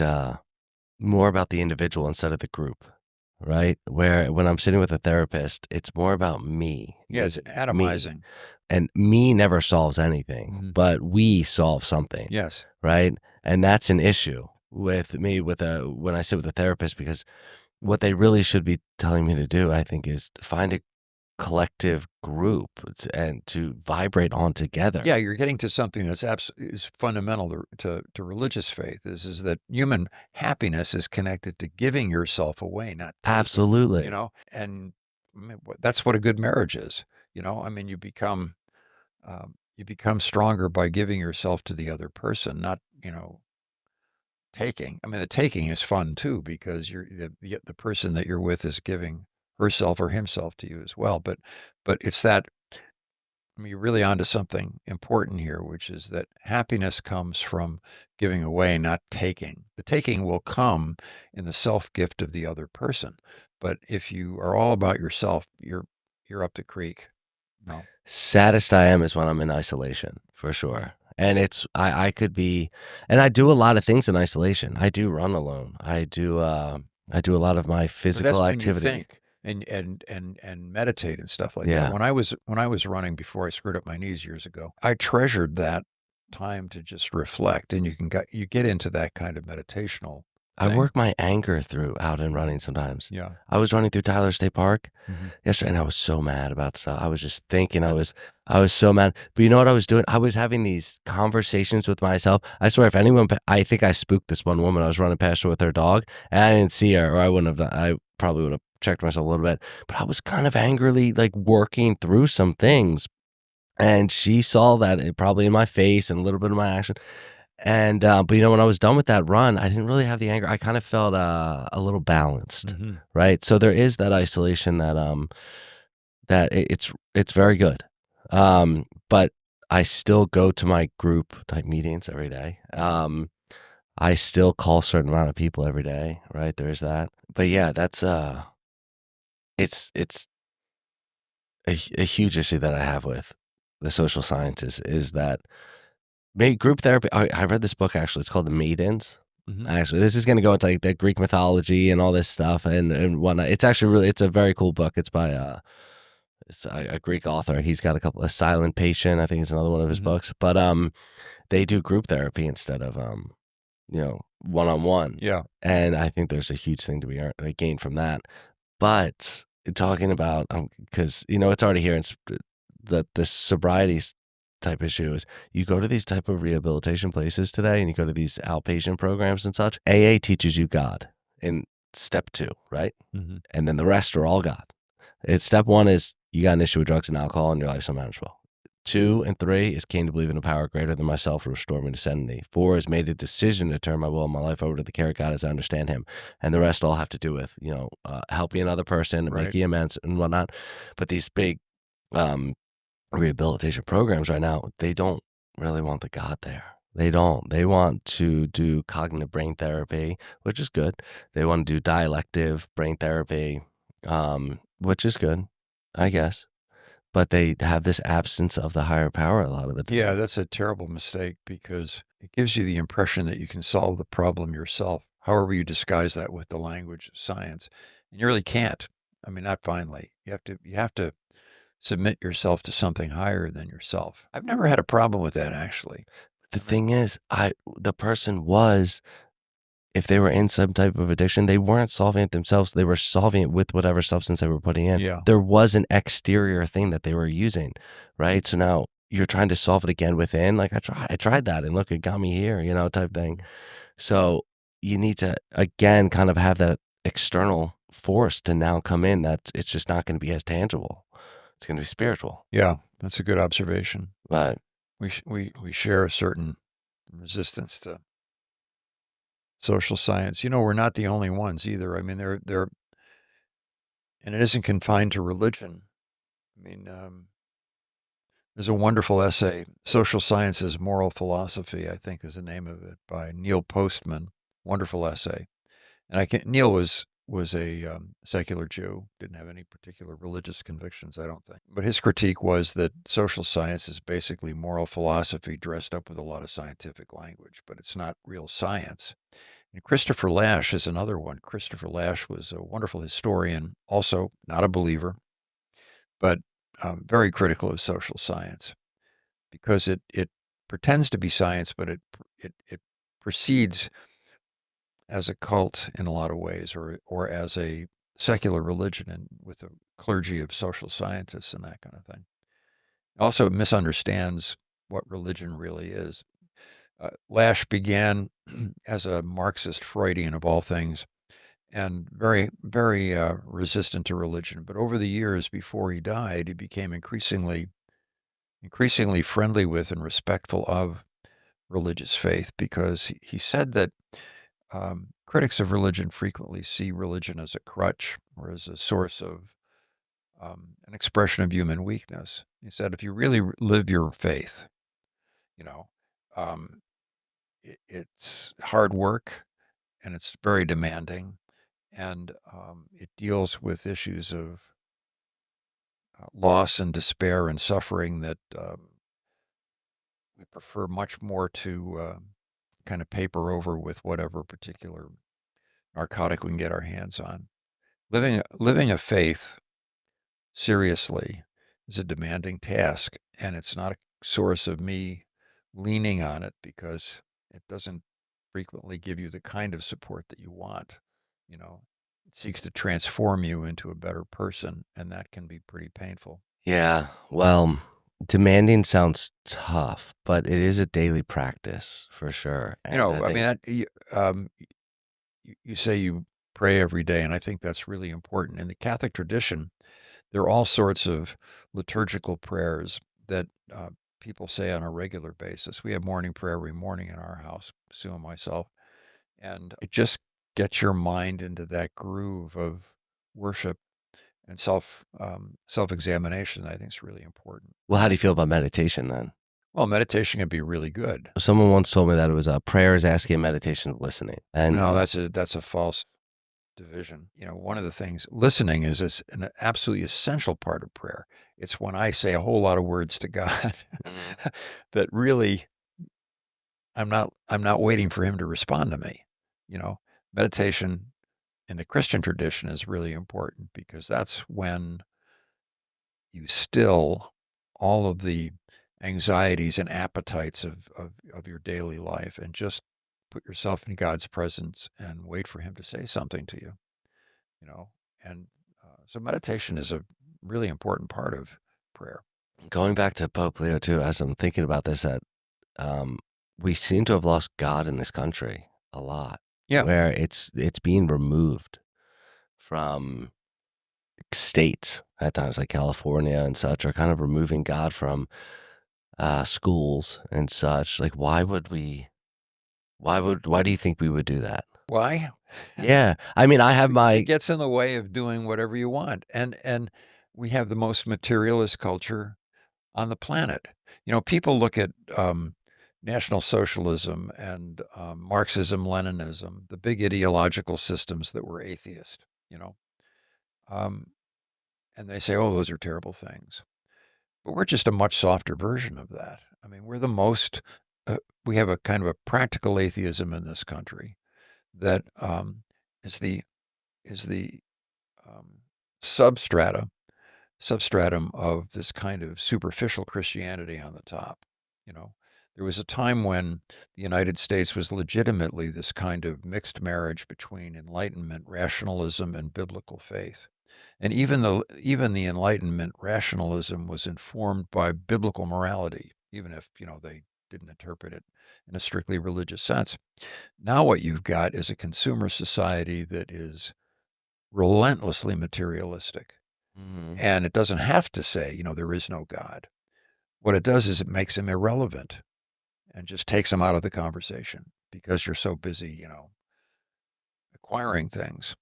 more about the individual instead of the group, right? Where when I'm sitting with a therapist, it's more about me, Yeah, it's me. atomizing. And me never solves anything, Mhm. but we solve something, Yes. right? And that's an issue. with me with a when I sit with a therapist because what they really should be telling me to do, I think, is find a collective group and to vibrate on together. Yeah, you're getting to something that's is fundamental to religious faith is that human happiness is connected to giving yourself away, not taking, Absolutely. and I mean, that's what a good marriage is. I mean, you become stronger by giving yourself to the other person, not, taking. I mean, the taking is fun too because the person that you're with is giving herself or himself to you as well. But it's that, I mean, you're really onto something important here, which is that happiness comes from giving away, not taking. The taking will come in the self gift of the other person, but if you are all about yourself, you're up the creek. No. Saddest I am is when I'm in isolation, for sure. And I could be, and I do a lot of things in isolation. I do run alone. I do a lot of my But that's physical when you activity. think and meditate and stuff like that. Yeah. When I was running before I screwed up my knees years ago, I treasured that time to just reflect, and you get into that kind of meditational I thing. work my anger through out and running sometimes. Yeah. I was running through Tyler State Park Mhm. yesterday, and I was so mad about stuff. I was just thinking I was so mad. But you know what I was doing? I was having these conversations with myself. I swear if anyone I think I spooked this one woman. I was running past her with her dog, and I didn't see her, or I wouldn't have done I probably would have checked myself a little bit. But I was kind of angrily, like, working through some things, and she saw that it probably in my face and a little bit of my action. And, but, when I was done with that run, I didn't really have the anger. I kind of felt, a little balanced, Mhm. right? So there is that isolation that, that it's very good. But I still go to my group type meetings every day. I still call a certain amount of people every day, right? There's that. But yeah, that's, it's a huge issue that I have with the social sciences is that group therapy. I read this book actually. It's called The Maidens. Mhm. Actually, this is going to go into like the Greek mythology and all this stuff and whatnot. It's actually it's a very cool book. It's by it's a Greek author. He's got a Silent Patient. I think is another one of his Mhm. books. But they do group therapy instead of one on one. Yeah. And I think there's a huge thing to be gained from that. But talking about because it's already here. It's the sobriety type issue is you go to these type of rehabilitation places today, and you go to these outpatient programs and such. AA teaches you God in step 2, right? Mhm. And then the rest are all God. It's step 1 is you got an issue with drugs and alcohol, and your life's unmanageable. 2 and 3 is came to believe in a power greater than myself to restore me to sanity. 4 is made a decision to turn my will and my life over to the care of God as I understand Him, and the rest all have to do with helping another person and Right. making amends and whatnot. But these big um, rehabilitation programs right now, they don't really want the God there. They don't. They want to do cognitive brain therapy, which is good. They want to do dialective brain therapy, which is good, I guess. But they have this absence of the higher power a lot of the Yeah, time. that's a terrible mistake because it gives you the impression that you can solve the problem yourself, however you disguise that with the language of science. And you really can't. I mean, not finally. You have to submit yourself to something higher than yourself. I've never had a problem with that actually. The Never. thing is, the person was if they were in some type of addiction, they weren't solving it themselves. They were solving it with whatever substance they were putting in. Yeah. There was an exterior thing that they were using, right? So now you're trying to solve it again within. Like I tried that, and look, it got me here, type thing. Mhm. So you need to again kind of have that external force to now come in. That it's just not going to be as tangible. It's going to be spiritual, Yeah, that's a good observation. but We share a certain resistance to social science. We're not the only ones either. I mean, there, and it isn't confined to religion. I mean, there's a wonderful essay, "Social Sciences, Moral Philosophy," I think is the name of it, by Neil Postman. Wonderful essay. And Neil was a secular Jew, didn't have any particular religious convictions, I don't think. But his critique was that social science is basically moral philosophy dressed up with a lot of scientific language, but it's not real science. And Christopher Lasch is another one. Christopher Lasch was a wonderful historian, also not a believer, but very critical of social science because it pretends to be science, but it proceeds as a cult in a lot of ways, or as a secular religion and with a clergy of social scientists and that kind of thing. Also misunderstands what religion really is. Lash began as a Marxist Freudian of all things, and very resistant to religion. But over the years before he died, he became increasingly friendly with and respectful of religious faith, because he said that critics of religion frequently see religion as a crutch or as a source of an expression of human weakness. He said, if you really live your faith, you know, um, it's hard work and it's very demanding, and it deals with issues of loss and despair and suffering that we prefer much more to kind of paper over with whatever particular narcotic we can get our hands on. Living a faith seriously is a demanding task, and it's not a source of me leaning on it because it doesn't frequently give you the kind of support that you want. You know, it seeks to transform you into a better person, and that can be pretty painful. Yeah, well, demanding sounds tough, but it is a daily practice for sure, You and I know, I mean, think you say you pray every day, and I think that's really important. In the Catholic tradition, there are all sorts of liturgical prayers that people say on a regular basis. We have morning prayer every morning in our house, Sue and myself, and it just gets your mind into that groove of worship and self examination. I think is really important. well, how do you feel about meditation then? Well, meditation can be really good. Someone once told me that it was, prayer is asking, meditation is listening, and No, that's a false division. You know, one of the things listening is an absolutely essential part of prayer. It's when I say a whole lot of words to God Mhm. that really I'm not waiting for him to respond to me. You know, meditation in the Christian tradition is really important because that's when you still all of the anxieties and appetites of your daily life and just put yourself in God's presence and wait for him to say something to you, you know. And so meditation is a really important part of prayer. Going back to Pope Leo too, as I'm thinking about this, that um, we seem to have lost God in this country a lot, Yeah. where it's being removed from states at times, like California and such, are kind of removing God from schools and such. Like, why would we? Why do you think we would do that? Why? Yeah, I mean, I have Because it my gets in the way of doing whatever you want. And we have the most materialist culture on the planet. You know, people look at National Socialism and Marxism, Leninism, the big ideological systems that were atheist, you know, um, and they say, oh, those are terrible things. But we're just a much softer version of that. I mean, we're the most, we have a kind of a practical atheism in this country that is the is the um, substrata substratum of this kind of superficial Christianity on the top. You know, there was a time when the United States was legitimately this kind of mixed marriage between Enlightenment rationalism and biblical faith. And even the Enlightenment rationalism was informed by biblical morality, even if, you know, they didn't interpret it in a strictly religious sense. Now what you've got is a consumer society that is relentlessly materialistic. Mhm. And it doesn't have to say, you know, there is no God. What it does is it makes him irrelevant and just takes him out of the conversation because you're so busy, you know, acquiring things.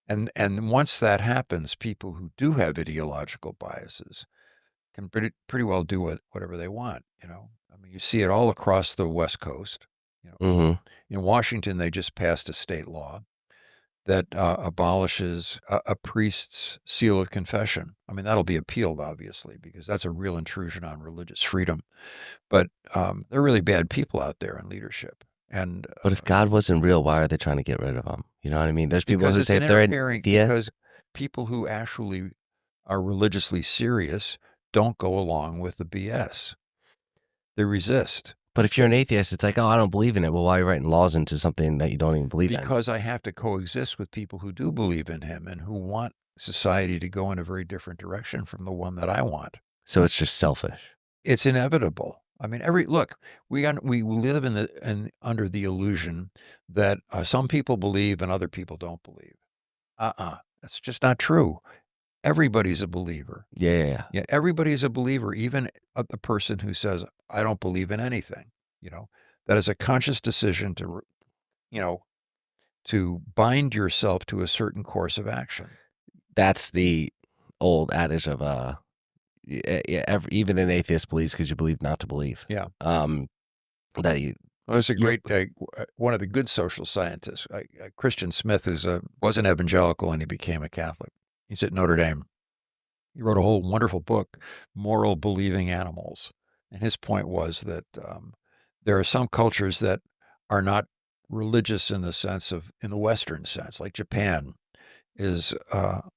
And once that happens, people who do have ideological biases can pretty well do whatever they want, you know. I mean, you see it all across the West Coast. You know, Mhm. in Washington, they just passed a state law that abolishes a priest's seal of confession. I mean, that'll be appealed, obviously, because that's a real intrusion on religious freedom. But there are really bad people out there in leadership, and But if God wasn't real, why are they trying to get rid of him? You know what I mean? There's people because who it's say an if they're an interfering, atheist. because people who actually are religiously serious don't go along with the BS. They resist. But if you're an atheist, it's like, "Oh, I don't believe in it." Well, why are you writing laws into something that you don't even believe in? Because I have to coexist with people who do believe in him and who want society to go in a very different direction from the one that I want. So it's just selfish. It's inevitable. I mean, look, we live under the illusion that some people believe and other people don't believe. That's just not true. Everybody's a believer. Yeah, yeah, yeah. Yeah, everybody's a believer, even the person who says, "I don't believe in anything." You know, that is a conscious decision you know, to bind yourself to a certain course of action. That's the old adage of, yeah, even an atheist believes because you believe not to believe. Yeah. That Well, there's a you're great one of the good social scientists, Christian Smith, was an evangelical and he became a Catholic. He's at Notre Dame. He wrote a whole wonderful book, Moral Believing Animals. And his point was that there are some cultures that are not religious in the Western sense, like Japan is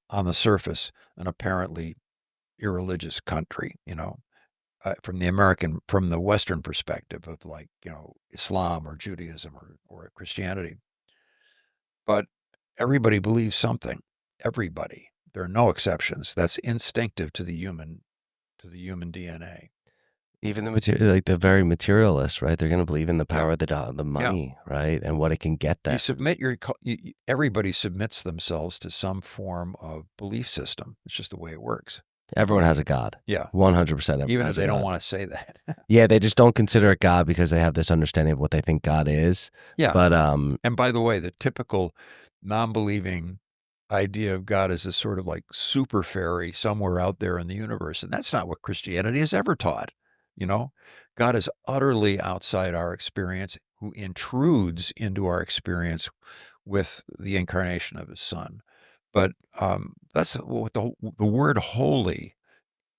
on the surface an apparently irreligious country, from the Western perspective of like, Islam or Judaism or Christianity. But everybody believes something. Everybody. There are no exceptions. That's instinctive to the human DNA. even like the very materialists, right? They're gonna believe in the Yeah. power of the Yeah. money, right? And what it can get You them. submit everybody submits themselves to some form of belief system. It's just the way it works. Everyone has a God. Yeah. 100% everyone Even if has a they don't God. want to say that. Yeah, they just don't consider it God because they have this understanding of what they think God is. Yeah. But, And by the way, the typical non-believing idea of God is this sort of like super fairy somewhere out there in the universe. And that's not what Christianity has ever taught. You know, God is utterly outside our experience, who intrudes into our experience with the incarnation of his son. But that's what the word holy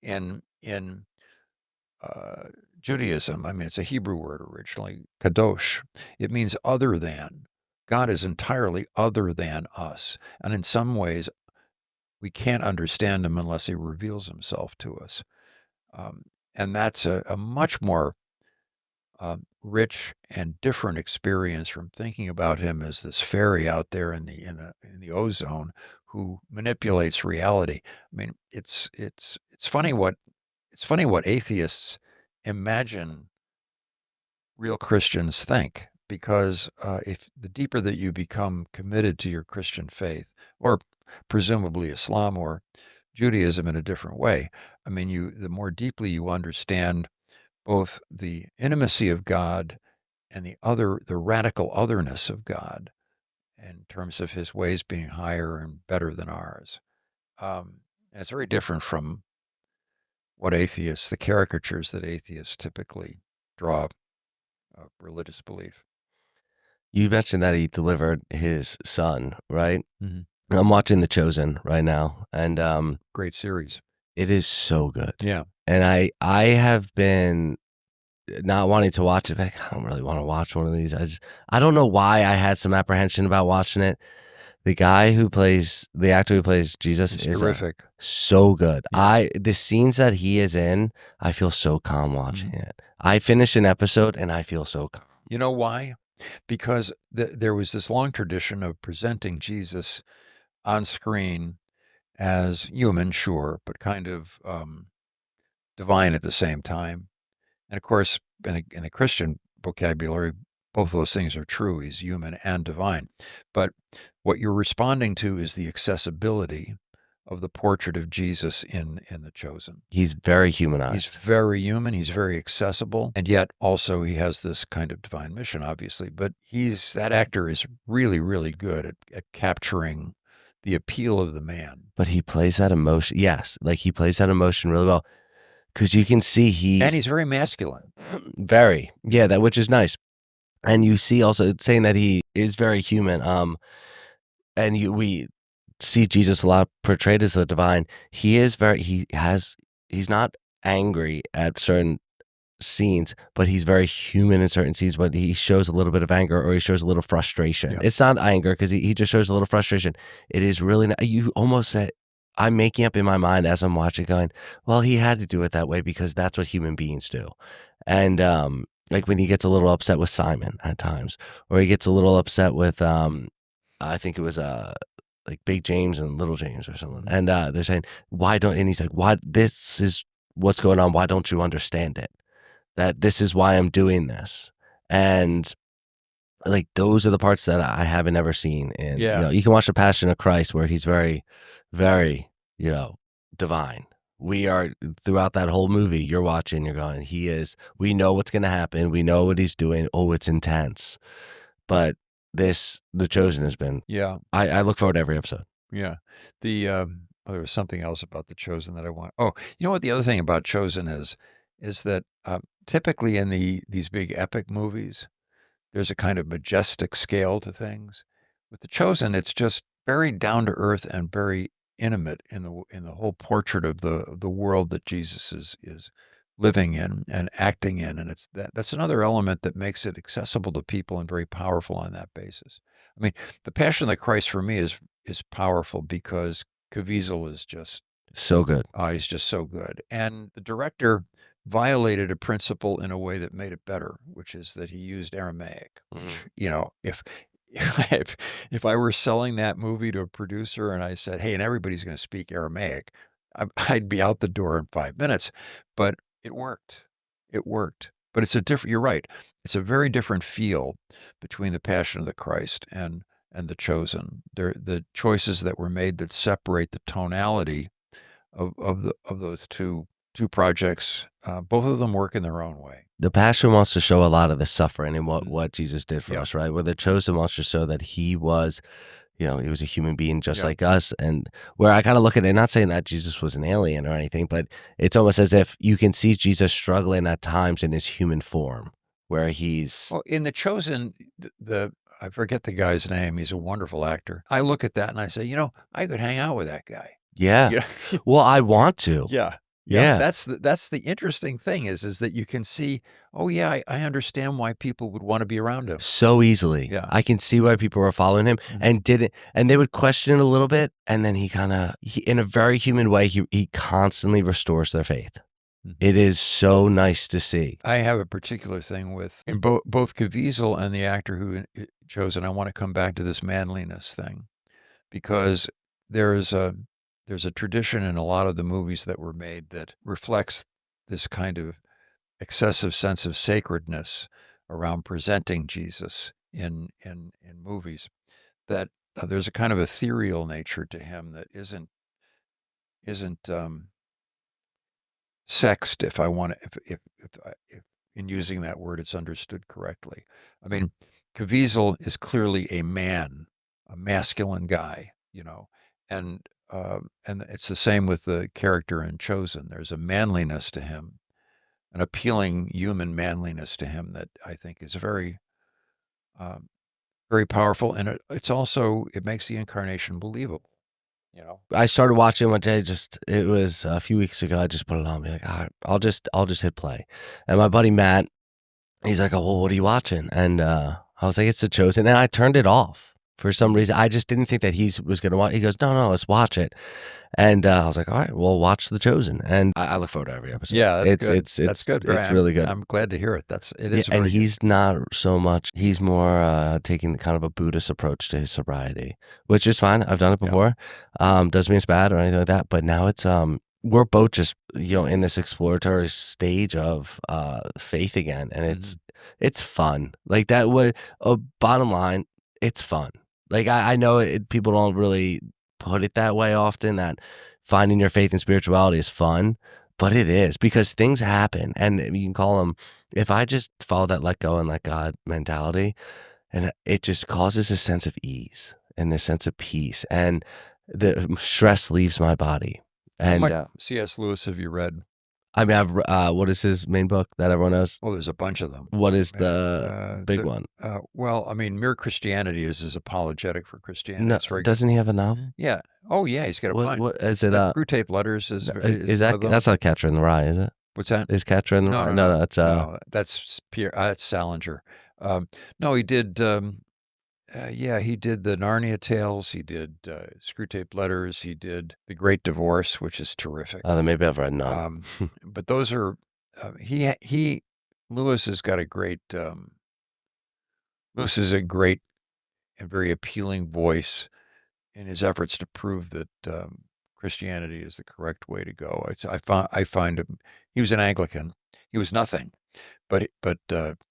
in Judaism. I mean, it's a Hebrew word originally, kadosh. It means other than. God is entirely other than us. And in some ways, we can't understand him unless he reveals himself to us. Um, and that's a much more rich and different experience from thinking about him as this fairy out there in the ozone who manipulates reality. I mean, it's funny what atheists imagine real Christians think, because if the deeper that you become committed to your Christian faith, or presumably Islam or Judaism in a different way, I mean, the more deeply you understand both the intimacy of God and the radical otherness of God in terms of his ways being higher and better than ours. And it's very different from the caricatures that atheists typically draw of religious belief. you mentioned that he delivered his son, right? Mhm. I'm watching The Chosen right now, and, Great series. it is so good. Yeah. And I have been not wanting to watch it, like, I don't really wanna watch one of these. I don't know why I had some apprehension about watching it. The actor who plays Jesus It's is, terrific. so good. Yeah. The scenes that he is in, I feel so calm watching Mhm. it. I finish an episode and I feel so calm. You know why? Because there was this long tradition of presenting Jesus on screen as human, sure, but kind of divine at the same time. And of course, in the Christian vocabulary, both those things are true. He's human and divine. But what you're responding to is the accessibility of the portrait of Jesus in The Chosen. He's very He's humanized. very human, he's very accessible, and yet also he has this kind of divine mission, obviously. But that actor is really, really good at capturing the appeal of the man. But he plays that emotion, yes, like, he plays that emotion really well because you can see And he's he's very masculine. very, yeah, that which is nice. And you see also saying that he is very human, and we see Jesus a lot portrayed as the divine. He's not angry at certain scenes, but he's very human in certain scenes. But he shows a little bit of anger, or he shows a little frustration. Yeah. It's not anger because he just shows a little frustration. It is really not, you almost say, I'm making up in my mind as I'm watching, going, well, he had to do it that way because that's what human beings do. And Like when he gets a little upset with Simon at times, or he gets a little upset with I think it was like Big James and Little James or something. Mhm. And they're saying, why don't, and he's like, why, this is what's going on. Why don't you understand it? That this is why I'm doing this. And like, those are the parts that I haven't ever seen. And, Yeah. you can watch The Passion of Christ where he's very, very, divine. We are throughout that whole movie, you're watching, you're going, we know what's going to happen. We know what he's doing. Oh, it's intense. But The Chosen has been, Yeah. I look forward to every episode. Yeah. There was something else about The Chosen that I want. Oh, you know what the other thing about Chosen is that typically in these big epic movies, there's a kind of majestic scale to things. With The Chosen, it's just very down to earth and very intimate in the whole portrait of the world that Jesus is living in and acting in, and that's another element that makes it accessible to people and very powerful on that basis. I mean, the Passion of the Christ for me is powerful because Caviezel is just So good. he's just so good. And the director violated a principle in a way that made it better, which is that he used Aramaic, which, Mhm. if if I were selling that movie to a producer and I said, "Hey, and everybody's going to speak Aramaic," I'd be out the door in 5 minutes. But it worked. It worked. But it's a different. You're right. It's a very different feel between the Passion of the Christ and the Chosen. The choices that were made that separate the tonality of those two projects. Both of them work in their own way. The Passion wants to show a lot of the suffering and what Mhm. Jesus did for Yeah, us, right? Where The Chosen wants to show that he was, he was a human being just yeah. like us. And where I kind of look at it, not saying that Jesus was an alien or anything, but it's almost as if you can see Jesus struggling at times in his human form, where he's, Well, in The Chosen, the I forget the guy's name. He's a wonderful actor. I look at that and I say, I could hang out with that guy. yeah. You know? Well, I want to. Yeah. Yeah. Yeah. That's the interesting thing is that you can see, oh yeah, I understand why people would want to be around him. So easily. Yeah. I can see why people were following him Mhm. and didn't, and they would question it a little bit. And then in a very human way, he constantly restores their faith. Mhm. It is so nice to see. I have a particular thing with in both Caviezel and the actor who chose, and I want to come back to this manliness thing because there is a there's a tradition in a lot of the movies that were made that reflects this kind of excessive sense of sacredness around presenting Jesus in movies. That there's a kind of ethereal nature to him that isn't sexed, if I want to, if in using that word it's understood correctly. I mean, Caviezel is clearly a man, a masculine guy, and it's the same with the character in Chosen. There's a manliness to him, an appealing human manliness to him that I think is um, very powerful, and it makes the incarnation believable. You know, I started watching one day. It was a few weeks ago. I just put it on. Be like, all right, I'll just hit play. And my buddy Matt, he's like, oh, well, what are you watching? And I was like, it's The Chosen. And I turned it off for some Mhm. reason. I just didn't think that he was going to watch. He goes, no, let's watch it. And I was like, all right, well, watch The Chosen. And I look forward to every episode. Yeah, that's It's good. it's That's it's good. it's really good. I'm glad to hear it. It Yeah, is and very good. he's not so much. He's more taking kind of a Buddhist approach to his sobriety, which is fine. I've done it Yeah. before. Doesn't mean it's bad or anything like that. But now it's we're both just in this exploratory stage of faith again, and Mhm. it's fun. Like that would bottom line, it's fun. Like I know people don't really put it that way often. That finding your faith and spirituality is fun, but it is because things happen, and you can call them if I just follow that let go and let God mentality, and it just causes a sense of ease and this sense of peace, and the stress leaves my body. How And much C.S. Lewis have you read? I mean, what is his main book that everyone knows? Oh, there's a bunch of them. What Oh, is man. the big one? Well, I mean, Mere Christianity is his apologetic for Christianity. No, It's very good. doesn't he have a novel? Yeah. Oh, yeah, he's got a bunch. What is it? Screw Tape Letters is Is one that of them. that's not Catcher in the Rye, is it? What's that? Is Catcher in the No, Rye? no, No, no. no, that's No, that's Salinger. No, he did, yeah, he did the Narnia Tales. He did Screw Tape Letters. He did The Great Divorce, which is terrific. then maybe I've read none. But those are he Lewis has got a great, Lewis is a great and very appealing voice in his efforts to prove that Christianity is the correct way to go. I find him, he was an Anglican. He was nothing, but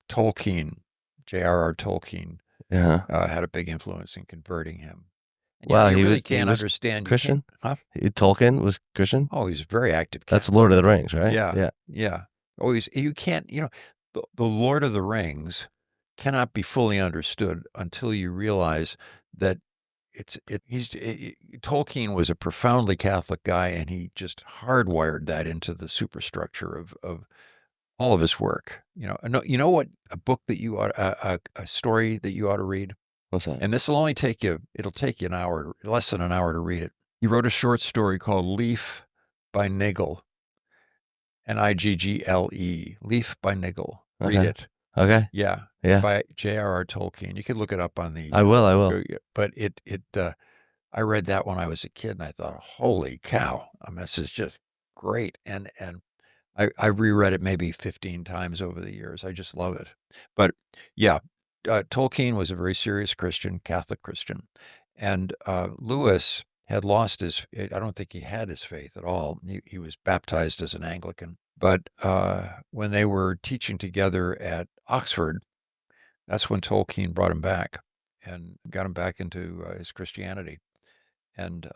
Tolkien, J.R.R. Tolkien, Yeah. had a big influence in converting him. And Wow, you really he can't was understand. You can't, Christian? huh? Tolkien was Christian? Oh, he's a very active That's Lord of Catholic. the Rings, right? Yeah, Yeah. yeah. Always, you can't, the Lord of the Rings cannot be fully understood until you realize that Tolkien was a profoundly Catholic guy, and he just hardwired that into the superstructure of all of his work. You know what, a book that you ought, a story that you ought to read, What's that? and this will only take you, it'll take you an hour, less than an hour to read it. He wrote a short story called Leaf by Niggle, Niggle, Leaf by Niggle. Read Okay. it. Okay. Yeah, Yeah. by J.R.R. Tolkien. You can look it up on the, I will. but I read that when I was a kid, and I thought, holy cow, this is just great. And I reread it maybe 15 times over the years. I just love it. But yeah, Tolkien was a very serious Christian, Catholic Christian. And Lewis had lost I don't think he had his faith at all. He was baptized as an Anglican. But when they were teaching together at Oxford, that's when Tolkien brought him back and got him back into his Christianity. And,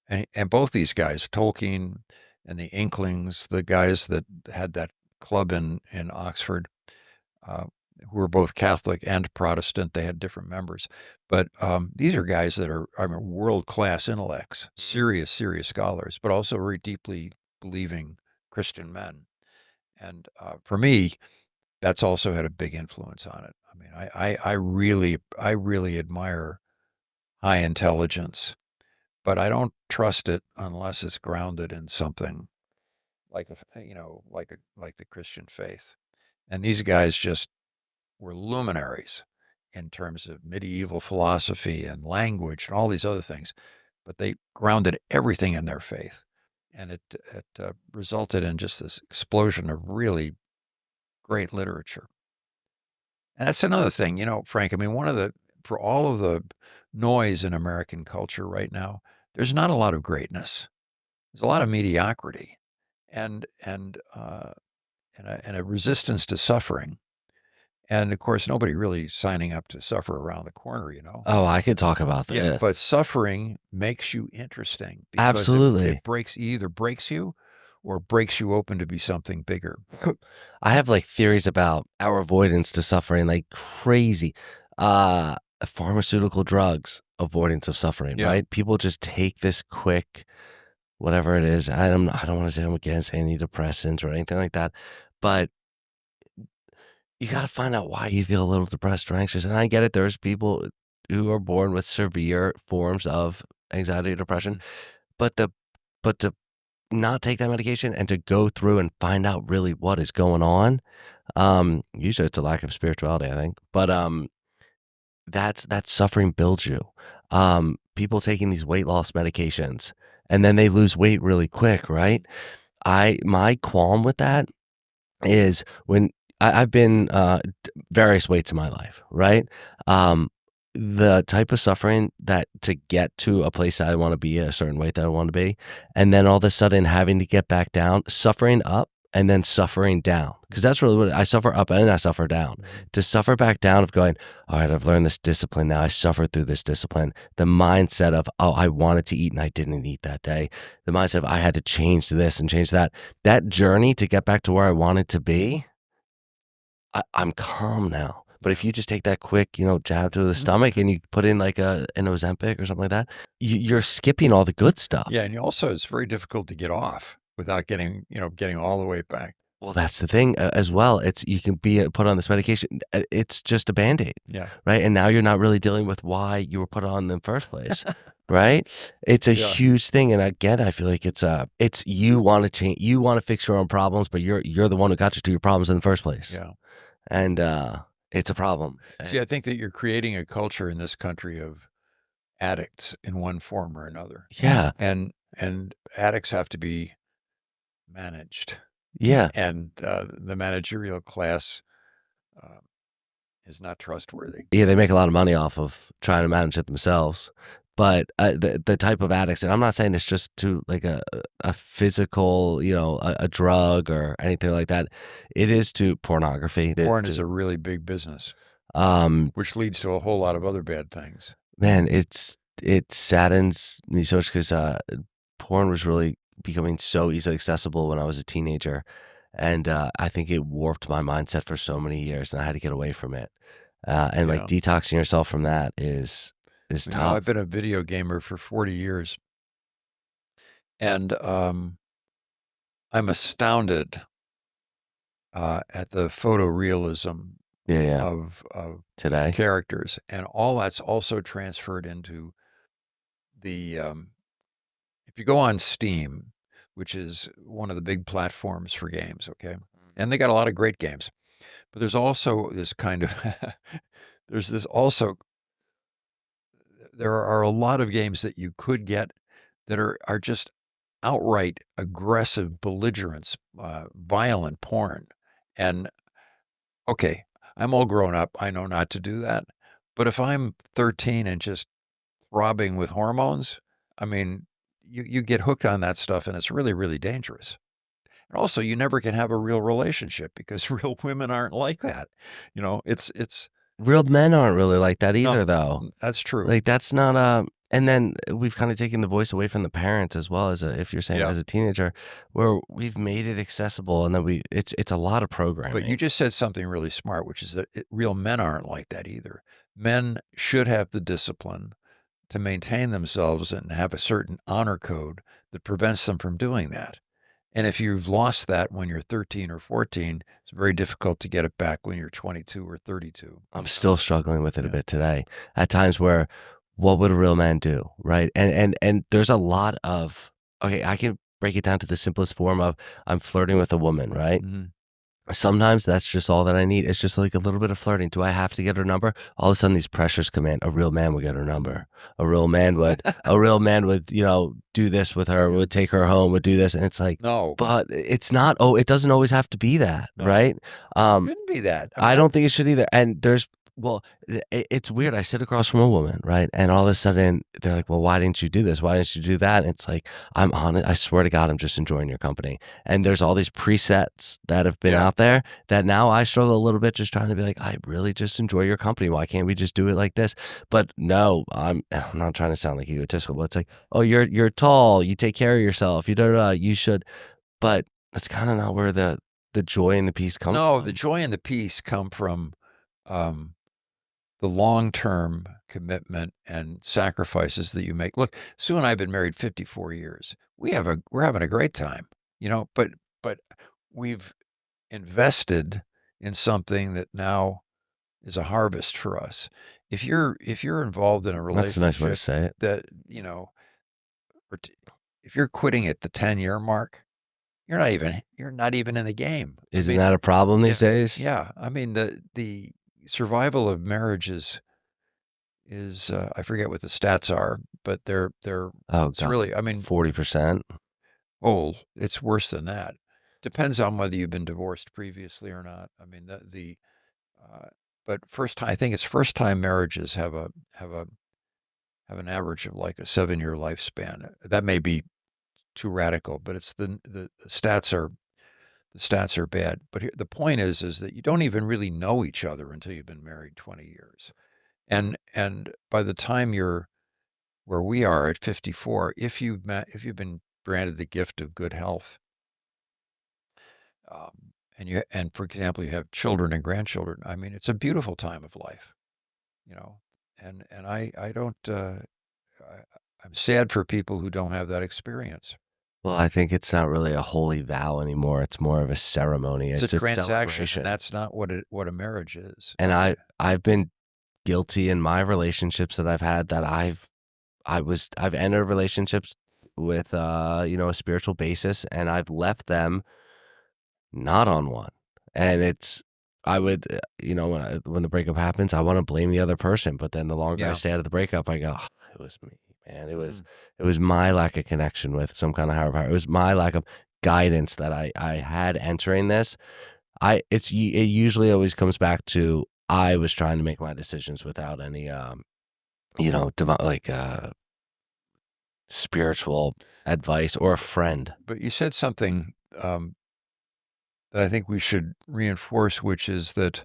and both these guys, Tolkien and the Inklings, the guys that had that club in Oxford, uh, who were both Catholic and Protestant. They had different members, but these are guys that are, I mean, world-class intellects, serious, serious scholars, but also very deeply believing Christian men. And for me, that's also had a big influence on it. I mean, I really admire high intelligence, but I don't trust it unless it's grounded in something like like the Christian faith. And these guys just were luminaries in terms of medieval philosophy and language and all these other things, but they grounded everything in their faith, and it resulted in just this explosion of really great literature. And that's another thing, Frank. I mean, for all of the noise in American culture right now, there's not a lot of greatness. There's a lot of mediocrity, and a resistance to suffering. And of course, nobody really signing up to suffer around the corner. Oh, I could talk about Yeah, this. but suffering makes you interesting because Absolutely. either breaks you or breaks you open to be something bigger. I have, like, theories about our avoidance to suffering like crazy. Uh, Pharmaceutical drugs, avoidance of suffering, Yeah. right? People just take this quick whatever it is. I don't wanna say I'm against antidepressants or anything like that, but you gotta find out why you feel a little depressed or anxious, and I get it, there's people who are born with severe forms of anxiety or depression, Mhm. but to not take that medication and to go through and find out really what is going on, usually it's a lack of spirituality, I think, but, that suffering builds you. People taking these weight loss medications, and then they lose weight really quick, right? My qualm with that is when I've been, various weights in my life, right? Um, the type of suffering that to get to a place that I wanna be, a certain weight that I wanna be, and then all of a sudden having to get back down, suffering up and then suffering down, because that's really what I suffer up and I suffer down. Mhm. To suffer back down of going, "Alright, I've learned this discipline now, I suffered through this discipline." The mindset of, "Oh, I wanted to eat and I didn't eat that day." The mindset of, "I had to change this and change that." That journey to get back to where I wanted to be, I'm calm now. But if you just take that quick, jab to the Mhm. stomach and you put in like an Ozempic or something like that, you're skipping all the good Yeah, stuff. and also it's very difficult to get off without getting all the way back. Well, that's the thing as well. It's you can be put on this medication. It's just a Band-Aid, Yeah. right? And now you're not really dealing with why you were put on in the first place, right? It's a Yeah. huge thing. And again, I feel like it's you want to change, you want to fix your own problems, but you're the one who got you to your problems in the first place. Yeah. And it's a problem. See, I think that you're creating a culture in this country of addicts in one form or another. Yeah. And addicts have to be managed. Yeah. and the managerial class uh, is not trustworthy. Yeah, they make a lot of money off of trying to manage it themselves. But, the type of addicts, and I'm not saying it's just to like a physical, a drug or anything like that. It is to pornography, Porn is to a really big business, um, which leads to a whole lot of other bad things. man, it saddens me so much because porn was really becoming so easily accessible when I was a teenager, and, I think it warped my mindset for so many years, and I had to get away from it. And, like, Yeah. detoxing yourself from that is I've tough. been a video gamer for 40 years, and I'm astounded at the photorealism Yeah, yeah. of Today. characters, and all that's also transferred into the if you go on Steam, which is one of the big platforms for games, okay? And they got a lot of great games, but there's also this kind of there's this also there are a lot of games that you could get that are just outright aggressive belligerence, violent porn, and okay, I'm all grown up, I know not to do that, but if I'm 13 and just throbbing with hormones, I mean, you get hooked on that stuff, and it's really, really dangerous. And also, you never can have a real relationship because real women aren't like that. It's Real men aren't really like that no, either, though. that's true. Like, that's not, and then we've kinda taken the voice away from the parents as well as if you're saying Yeah. as a teenager, where we've made it accessible and then it's a lot of But you programming. just said something really smart, which is that real men aren't like that either. Men should have the discipline to maintain themselves and have a certain honor code that prevents them from doing that. And if you've lost that when you're 13 or 14, it's very difficult to get it back when you're 22 or 32. I'm still struggling with it a Yeah. bit today. At times where, what would a real man do, right? And there's a lot of, okay, I can break it down to the simplest form of I'm flirting with a woman, right? Mhm. Sometimes that's just all that I need. It's just like a little bit of flirting. Do I have to get her number? All of a sudden these pressures come in. A real man would get her Mhm. number. A real man would, do this with her, Yeah. would take her home, would do this. And it's like, No, but it's not, oh, it doesn't always have to be that, no. right? Um, Shouldn't be that. I mean, I don't think it should either. And well, it's weird. I sit across from a woman, right? And all of a sudden they're like, well, why didn't you do this? Why didn't you do that? And it's like, I'm on it. I swear to God, I'm just enjoying your company. And there's all these presets that have been yeah. out there that now I struggle a little bit just trying to be like, I really just enjoy your company. Why can't we just do it like this? But no, I'm not trying to sound like egotistical, but it's like, oh, you're tall, you take care of yourself, you should, but that's kind of not where the joy and the peace comes No, the from. joy and the peace come from um, the long-term commitment and sacrifices that you make. Look, Sue and I have been married 54 years. We're having a great time, but we've invested in something that now is a harvest for us. If you're involved in a That's a nice way to relationship say it. that, or if you're quitting at the 10-year mark, you're not even in the game. I Isn't mean, that a problem these yeah, days? yeah. I mean, the survival of marriage is I forget what the stats are, but Oh it's god, really, I mean, 40%? oh, it's worse than that. Depends on whether you've been divorced previously or not. I mean, uh, but I think it's first time marriages have an average of like a 7-year lifespan. That may be too radical, but it's the stats are bad. But the point is that you don't even really know each other until you've been married 20 years. And by the time you're where we are at 54, if you've been granted the gift of good health, and for example you have children and grandchildren, I mean it's a beautiful time of life, you know. And I don't I, I'm sad for people who don't have that experience. Well, I think it's not really a holy vow anymore, it's more of a ceremony, It's a it's a transaction, and celebration, that's not what a marriage is. and I've been guilty in my relationships that I've had that I've entered relationships with, a spiritual basis, and I've left them not on one. And I would, when the breakup happens, I wanna blame the other person, but then the longer I Yeah. stay out of the breakup, I go, "Ugh, it was me, man. It was Mhm. it was my lack of connection with some kind of higher power. It was my lack of guidance that I had entering this, it usually always comes back to I was trying to make my decisions without any, like, spiritual advice or a friend. But you said something that I think we should reinforce, which is that,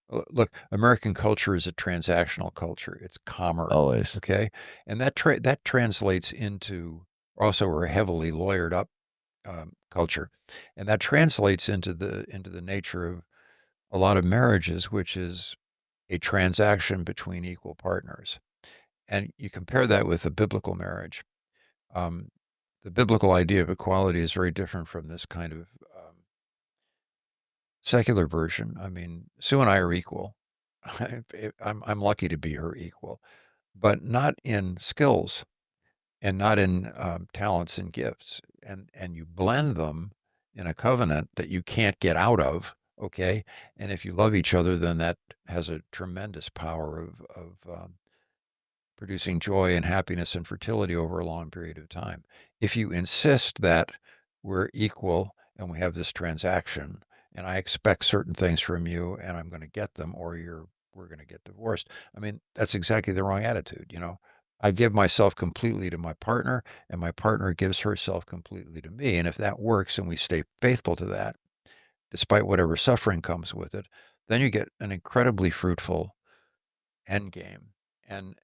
look, American culture is a transactional culture. It's commerce, Always. okay? And that translates into also we're a heavily lawyered up culture, and that translates into the nature of a lot of marriages, which is a transaction between equal partners. And you compare that with a biblical marriage. Um, the biblical idea of equality is very different from this kind of secular version. I mean, Sue and I are equal. I'm lucky to be her equal, but not in skills and not in talents and gifts. And you blend them in a covenant that you can't get out of. Okay, and if you love each other, then that has a tremendous power of producing joy and happiness and fertility over a long period of time. If you insist that we're equal and we have this transaction, and I expect certain things from you, and I'm going to get them, or we're going to get divorced. I mean, that's exactly the wrong attitude. I give myself completely to my partner, and my partner gives herself completely to me. And if that works, and we stay faithful to that, despite whatever suffering comes with it, then you get an incredibly fruitful end game. And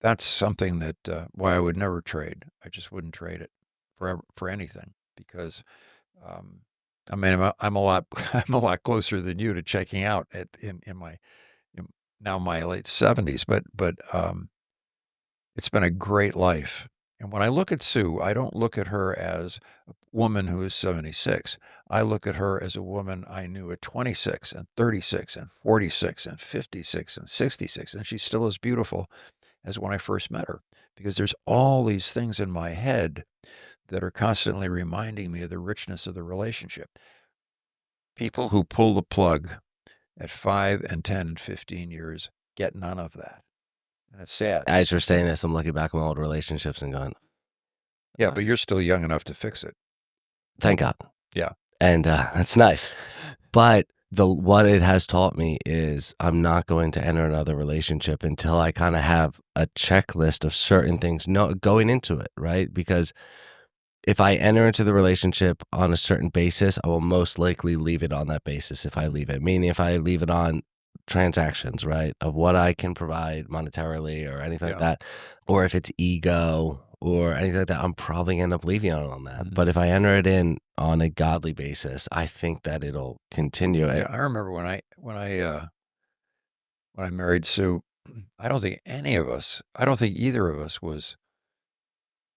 that's something that why I would never trade. I just wouldn't trade it for anything because um, I mean I'm a lot I'm a lot closer than you to checking out in my in now my late 70s, but it's been a great life. And when I look at Sue, I don't look at her as a woman who is 76. I look at her as a woman I knew at 26 and 36 and 46 and 56 and 66, and she's still as beautiful as when I first met her because there's all these things in my head that are constantly reminding me of the richness of the relationship. People who pull the plug at 5 and 10 and 15 years get none of that. And it's sad. As you're saying this, I'm looking back at my old relationships and going, Yeah, but you're still young enough to fix it. "Thank God." Yeah. And, that's nice. But what it has taught me is I'm not going to enter another relationship until I kinda have a checklist of certain things going into it, right? Because if I enter into the relationship on a certain basis, I will most likely leave it on that basis if I leave it. Meaning if I leave it on transactions, right, of what I can provide monetarily or anything like Yeah. that, or if it's ego or anything like that, I'm probably gonna end up leaving it on that. Mhm. But if I enter it in on a godly basis, I think that it'll continue. Yeah, I remember when I married Sue, I don't think either of us was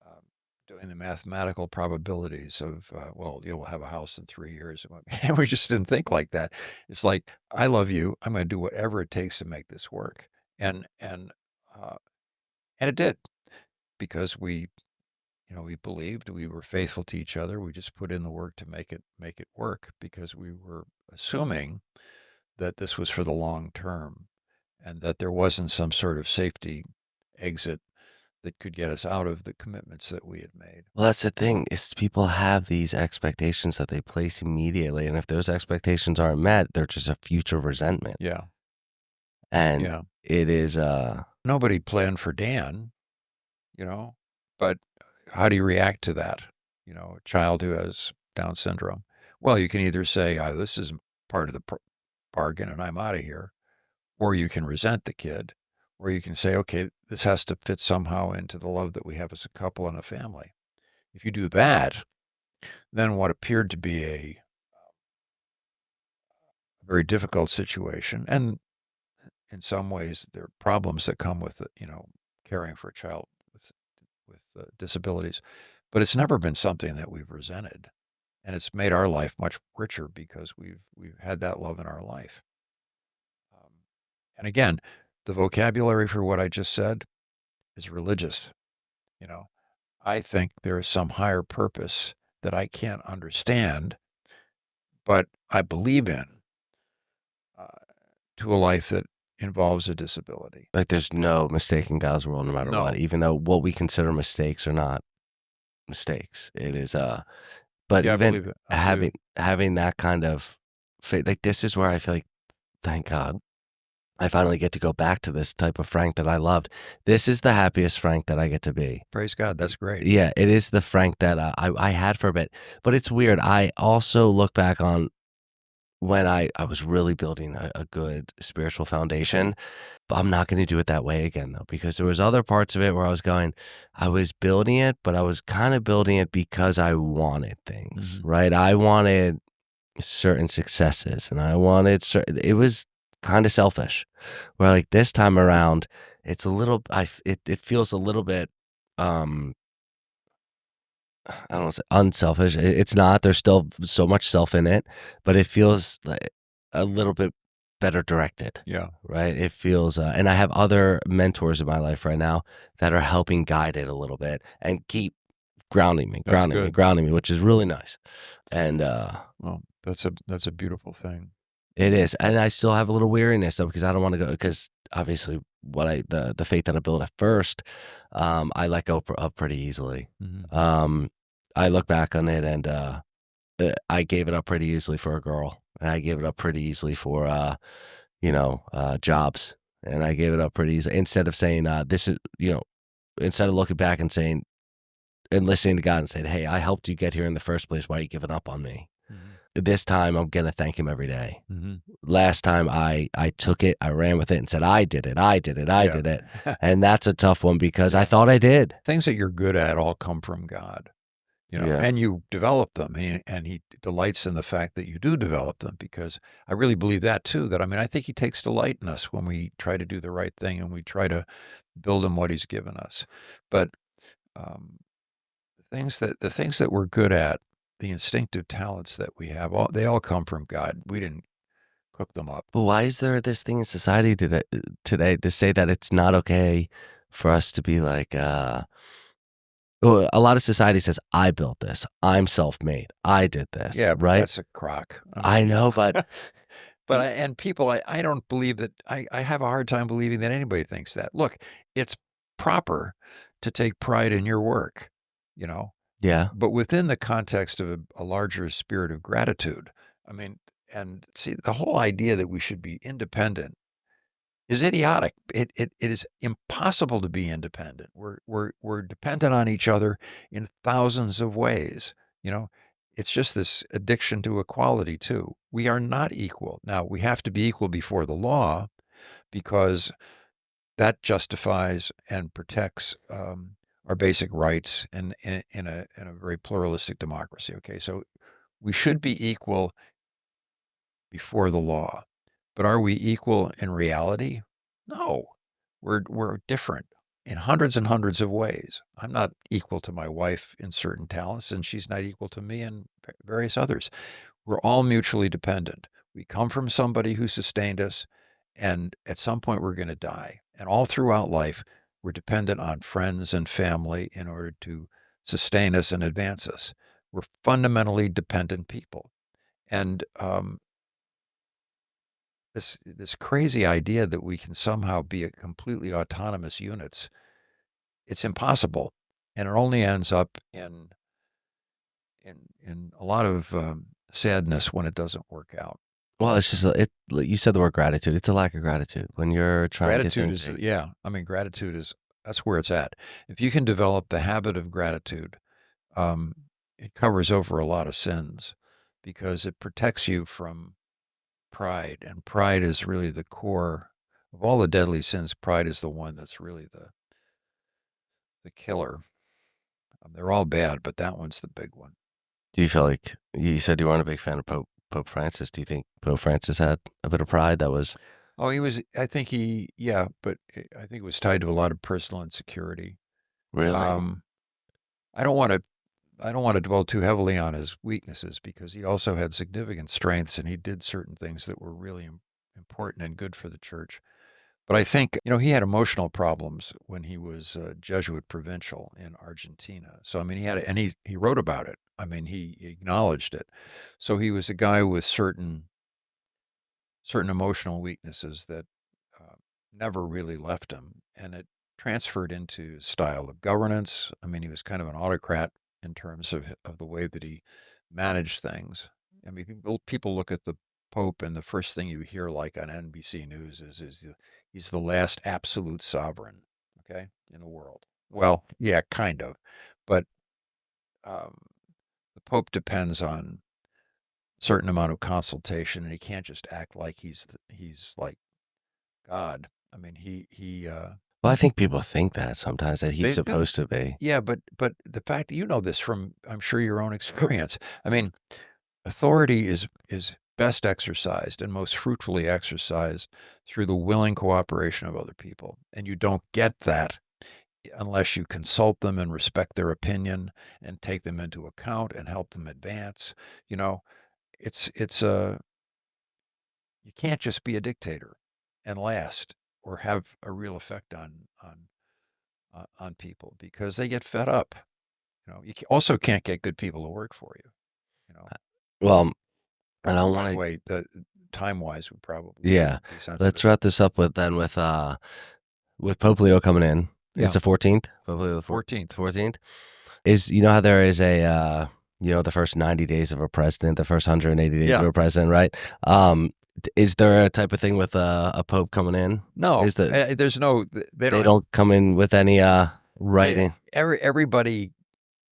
um, doing the mathematical probabilities of, well, you'll have a house in 3 years. And we just didn't think like that. It's like, I love you. I'm going to do whatever it takes to make this work. And and it did because we believed we were faithful to each other. We just put in the work to make it work because we were assuming that this was for the long term and that there wasn't some sort of safety exit that could get us out of the commitments that we had made. Well, that's the thing is people have these expectations that they place immediately, and if those expectations aren't met, they're just a future resentment. Yeah. And Yeah. it is, Nobody planned for Dan, you know, but how do you react to that? A child who has Down syndrome. Well, you can either say, this is part of the bargain and I'm out of here, or you can resent the kid, or you can say, okay, this has to fit somehow into the love that we have as a couple and a family. If you do that, then what appeared to be a very difficult situation, and in some ways there are problems that come with it, caring for a child with disabilities, but it's never been something that we've resented, and it's made our life much richer because we've had that love in our life. Um, and again, the vocabulary for what I just said is religious. You know, I think there is some higher purpose that I can't understand, but I believe in uh, to a life that involves a disability. like, there's no mistake in God's world no matter what, No, even though what we consider mistakes or not. mistakes. It is, but Yeah, I even believe it. I believe it. having that kind of faith, like, this is where I feel like, thank God, I finally get to go back to this type of Frank that I loved. This is the happiest Frank that I get to be. Praise God. That's great. Yeah, it is the Frank that, I had for a bit, but it's weird. I also look back on when I was really building a good spiritual foundation, but I'm not gonna do it that way again, though, because there was other parts of it where I was building it, but I was kinda building it because I wanted things, Mhm. right? I wanted certain successes, and I wanted it was kinda selfish, where, like, this time around, it's a little it feels a little bit, um I don't wanna say unselfish, it's not, there's still so much self in it, but it feels like a little bit better directed, Yeah, right? It feels, and I have other mentors in my life right now that are helping guide it a little bit and keep that's good. grounding me, which is really nice, and, Well, that's a beautiful thing. it is, and I still have a little weariness though because I don't wanna go because obviously the faith that I built at first, I let go of pretty easily. Mhm. Um, I look back on it and, I gave it up pretty easily for a girl, and I gave it up pretty easily for, jobs, and I gave it up pretty easily instead of saying, "This is," instead of looking back and saying and listening to God and saying, "Hey, I helped you get here in the first place. Why are you giving up on me?" Mhm. This time, I'm gonna thank him every day. Mhm. Last time, I took it, I ran with it and said, "I did it, I did it, I Yeah. did it," and that's a tough one because I Yeah. thought I did. Things that you're good at all come from God, Yeah. and you develop them, and He delights in the fact that you do develop them because I really believe that too, that I mean, I think He takes delight in us when we try to do the right thing and we try to build Him what He's given us. But, um, the things that we're good at, the instinctive talents that we have, they all come from God. We didn't cook them up. But why is there this thing in society today to say that it's not okay for us to be like, well, a lot of society says, "I built this. I'm self-made. I did this," Yeah, but right? that's a crock. I I mean, know, but but y and people, I don't believe that I have a hard time believing that anybody thinks that. Look, it's proper to take pride in your work, you know, yeah. but within the context of a larger spirit of gratitude. I mean, and see, the whole idea that we should be independent is idiotic. It is impossible to be independent. We're dependent on each other in thousands of ways. You know, it's just this addiction to equality too. We are not equal. Now we have to be equal before the law because that justifies and protects our basic rights in a very pluralistic democracy. Okay, so we should be equal before the law. But are we equal in reality? No. We're different in hundreds and hundreds of ways. I'm not equal to my wife in certain talents, and she's not equal to me in various others. We're all mutually dependent. We come from somebody who sustained us, and at some point we're going to die. And all throughout life, we're dependent on friends and family in order to sustain us and advance us. We're fundamentally dependent people. And this crazy idea that we can somehow be a completely autonomous units, it's impossible, and it only ends up in a lot of, sadness when it doesn't work out. Well, it's just like you said the word gratitude. It's a lack of gratitude when you're trying to get Gratitude things is big. yeah, I mean, gratitude is that's where it's at. If you can develop the habit of gratitude, um, it covers over a lot of sins because it protects you from pride, and pride is really the core of all the deadly sins. Pride is the one that's really the killer. They're all bad, but that one's the big one. Do you feel like you said you weren't a big fan of Pope Francis? Do you think Pope Francis had a bit of pride that was Oh, he was I think he yeah, but I think it was tied to a lot of personal insecurity. really? Um, I don't wanna I don't wanna dwell too heavily on his weaknesses because he also had significant strengths, and he did certain things that were really important and good for the church. But I think, he had emotional problems when he was a Jesuit provincial in Argentina. So, I mean, he had and he wrote about it. I mean, he acknowledged it. So he was a guy with certain emotional weaknesses that uh, never really left him, and it transferred into style of governance. I mean, he was kind of an autocrat. in terms of the way that he managed things. I mean, people look at the Pope, and the first thing you hear, like on NBC News, he's the last absolute sovereign, okay, in the world. Well, yeah, kind of, but um, the Pope depends on a certain amount of consultation, and he can't just act like he's like God. I mean, Well, I think people think that sometimes that he's they do. supposed to be. Yeah, but the fact that you know this from, I'm sure, your own experience. I mean, authority is best exercised and most fruitfully exercised through the willing cooperation of other people. And you don't get that unless you consult them and respect their opinion and take them into account and help them advance. You know, it's a you can't just be a dictator and last or have a real effect on people because they get fed up. You know, you also can't get good people to work for you. You know, Well, and I by the want to, way, the time wise would probably yeah. be Let's sensitive. wrap this up with Pope Leo coming in. It's Yeah, the 14th. Pope Leo the 14th. 14th. Is how there is the first 90 days of a president, the first 180 days of Yeah. a president, right? Um, is there a type of thing with a pope coming in? No, Is that there's no. They they don't. don't come in with any They, writing? everybody,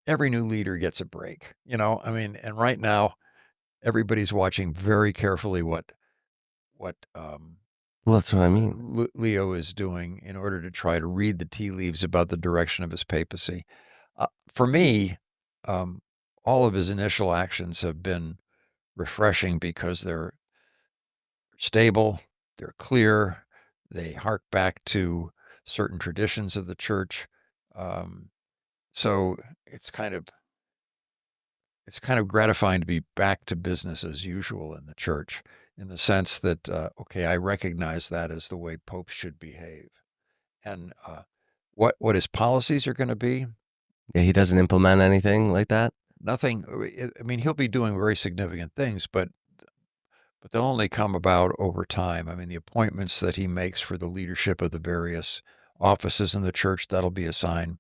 every new leader gets a break. You know, I mean, and right now everybody's watching very carefully what Well, that's what I mean. Leo is doing in order to try to read the tea leaves about the direction of his papacy. For me, um, all of his initial actions have been refreshing because they're stable, they're clear, they hark back to certain traditions of the church. Um, so it's kind of it's kind of gratifying to be back to business as usual in the church, in the sense that okay, I recognize that as the way popes should behave, and what his policies are going to be. Yeah, he doesn't implement anything like that. Nothing. I mean, he'll be doing very significant things, but they'll only come about over time. I mean, the appointments that he makes for the leadership of the various offices in the church, that'll be a sign.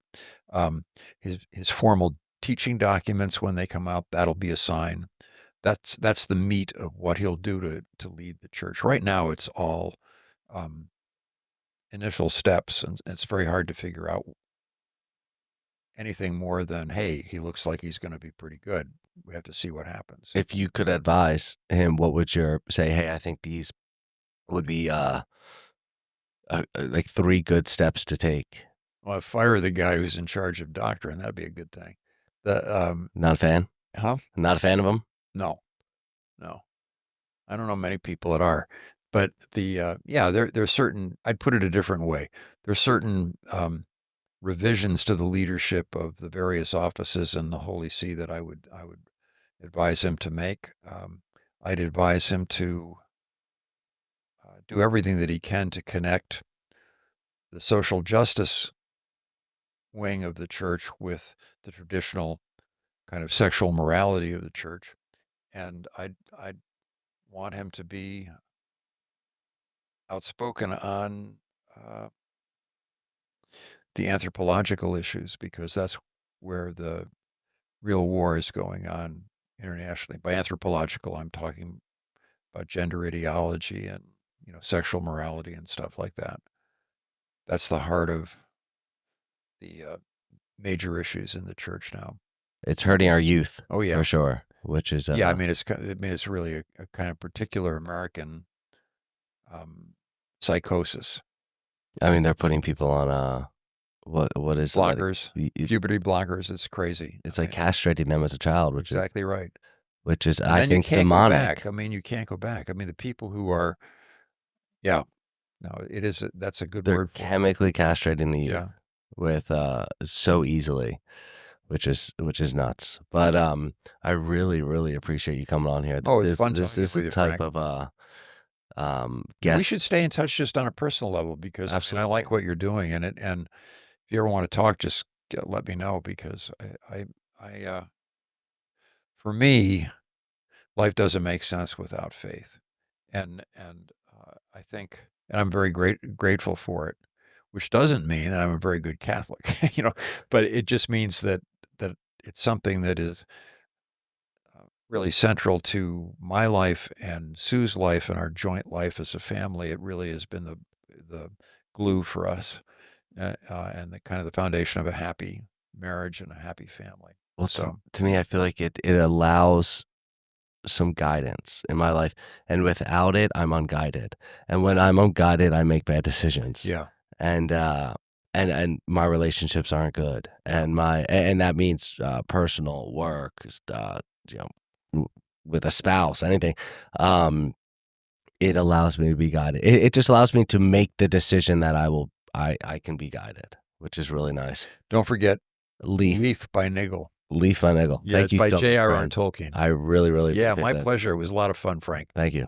Um, his formal teaching documents, when they come out, that'll be a sign. That's the meat of what he'll do to lead the church. Right now, it's all um, initial steps, and it's very hard to figure out anything more than, hey, he looks like he's going to be pretty good. We have to see what happens. If you could advise him, what would your say? Hey, I think these would be like 3 good steps to take. Well, fire the guy who's in charge of doctrine. That'd be a good thing. The Not a fan. huh? Not a fan of him. No, no. I don't know many people that are, but yeah, there's certain. I'd put it a different way. There's certain revisions to the leadership of the various offices in the Holy See that I would advise him to make. I'd advise him to do everything that he can to connect the social justice wing of the church with the traditional kind of sexual morality of the church, and I'd want him to be outspoken on uh, the anthropological issues because that's where the real war is going on internationally. By anthropological, I'm talking about gender ideology and sexual morality and stuff like that. That's the heart of the major issues in the church now. It's hurting our youth Oh for yeah, sure. Which is yeah. I mean, it's really a kind of particular American psychosis. I mean, they're putting people on what is it like? Blockers, puberty blockers. It's crazy. It's I like mean, castrating them as a child, exactly right. which is And I then you think can't go back. demonic. I mean, you can't go back. I mean, the people who are, yeah, no, it is. That's a good They're word for it. chemically castrating the youth Yeah. with so easily, which is nuts. But I really really appreciate you coming on here. Oh, it's This fun this talking is the with you, type Frank. of And we guest. should stay in touch just on a personal level because I mean, I Absolutely. like what you're doing in it. And if you ever want to talk, just let me know because for me, life doesn't make sense without faith. And I think, and I'm very grateful for it, which doesn't mean that I'm a very good Catholic, but it just means that it's something that is really central to my life and Sue's life and our joint life as a family. It really has been the glue for us, and the kind of the foundation of a happy marriage and a happy family. Well, So to me, I feel like it allows some guidance in my life, and without it, I'm unguided. And when I'm unguided, I make bad decisions, yeah, and my relationships aren't good, yeah. and that means personal work, you know, w- with a spouse, anything. Um, it allows me to be guided. It just allows me to make the decision that I can be guided, which is really nice. Don't forget Leaf, Leaf by Nigel. leaf my niggle. Yeah, Thank it's you by so much, J.R.R. Brian. Tolkien. I really, really Yeah, appreciate my that. pleasure. It was a lot of fun, Frank. Thank you.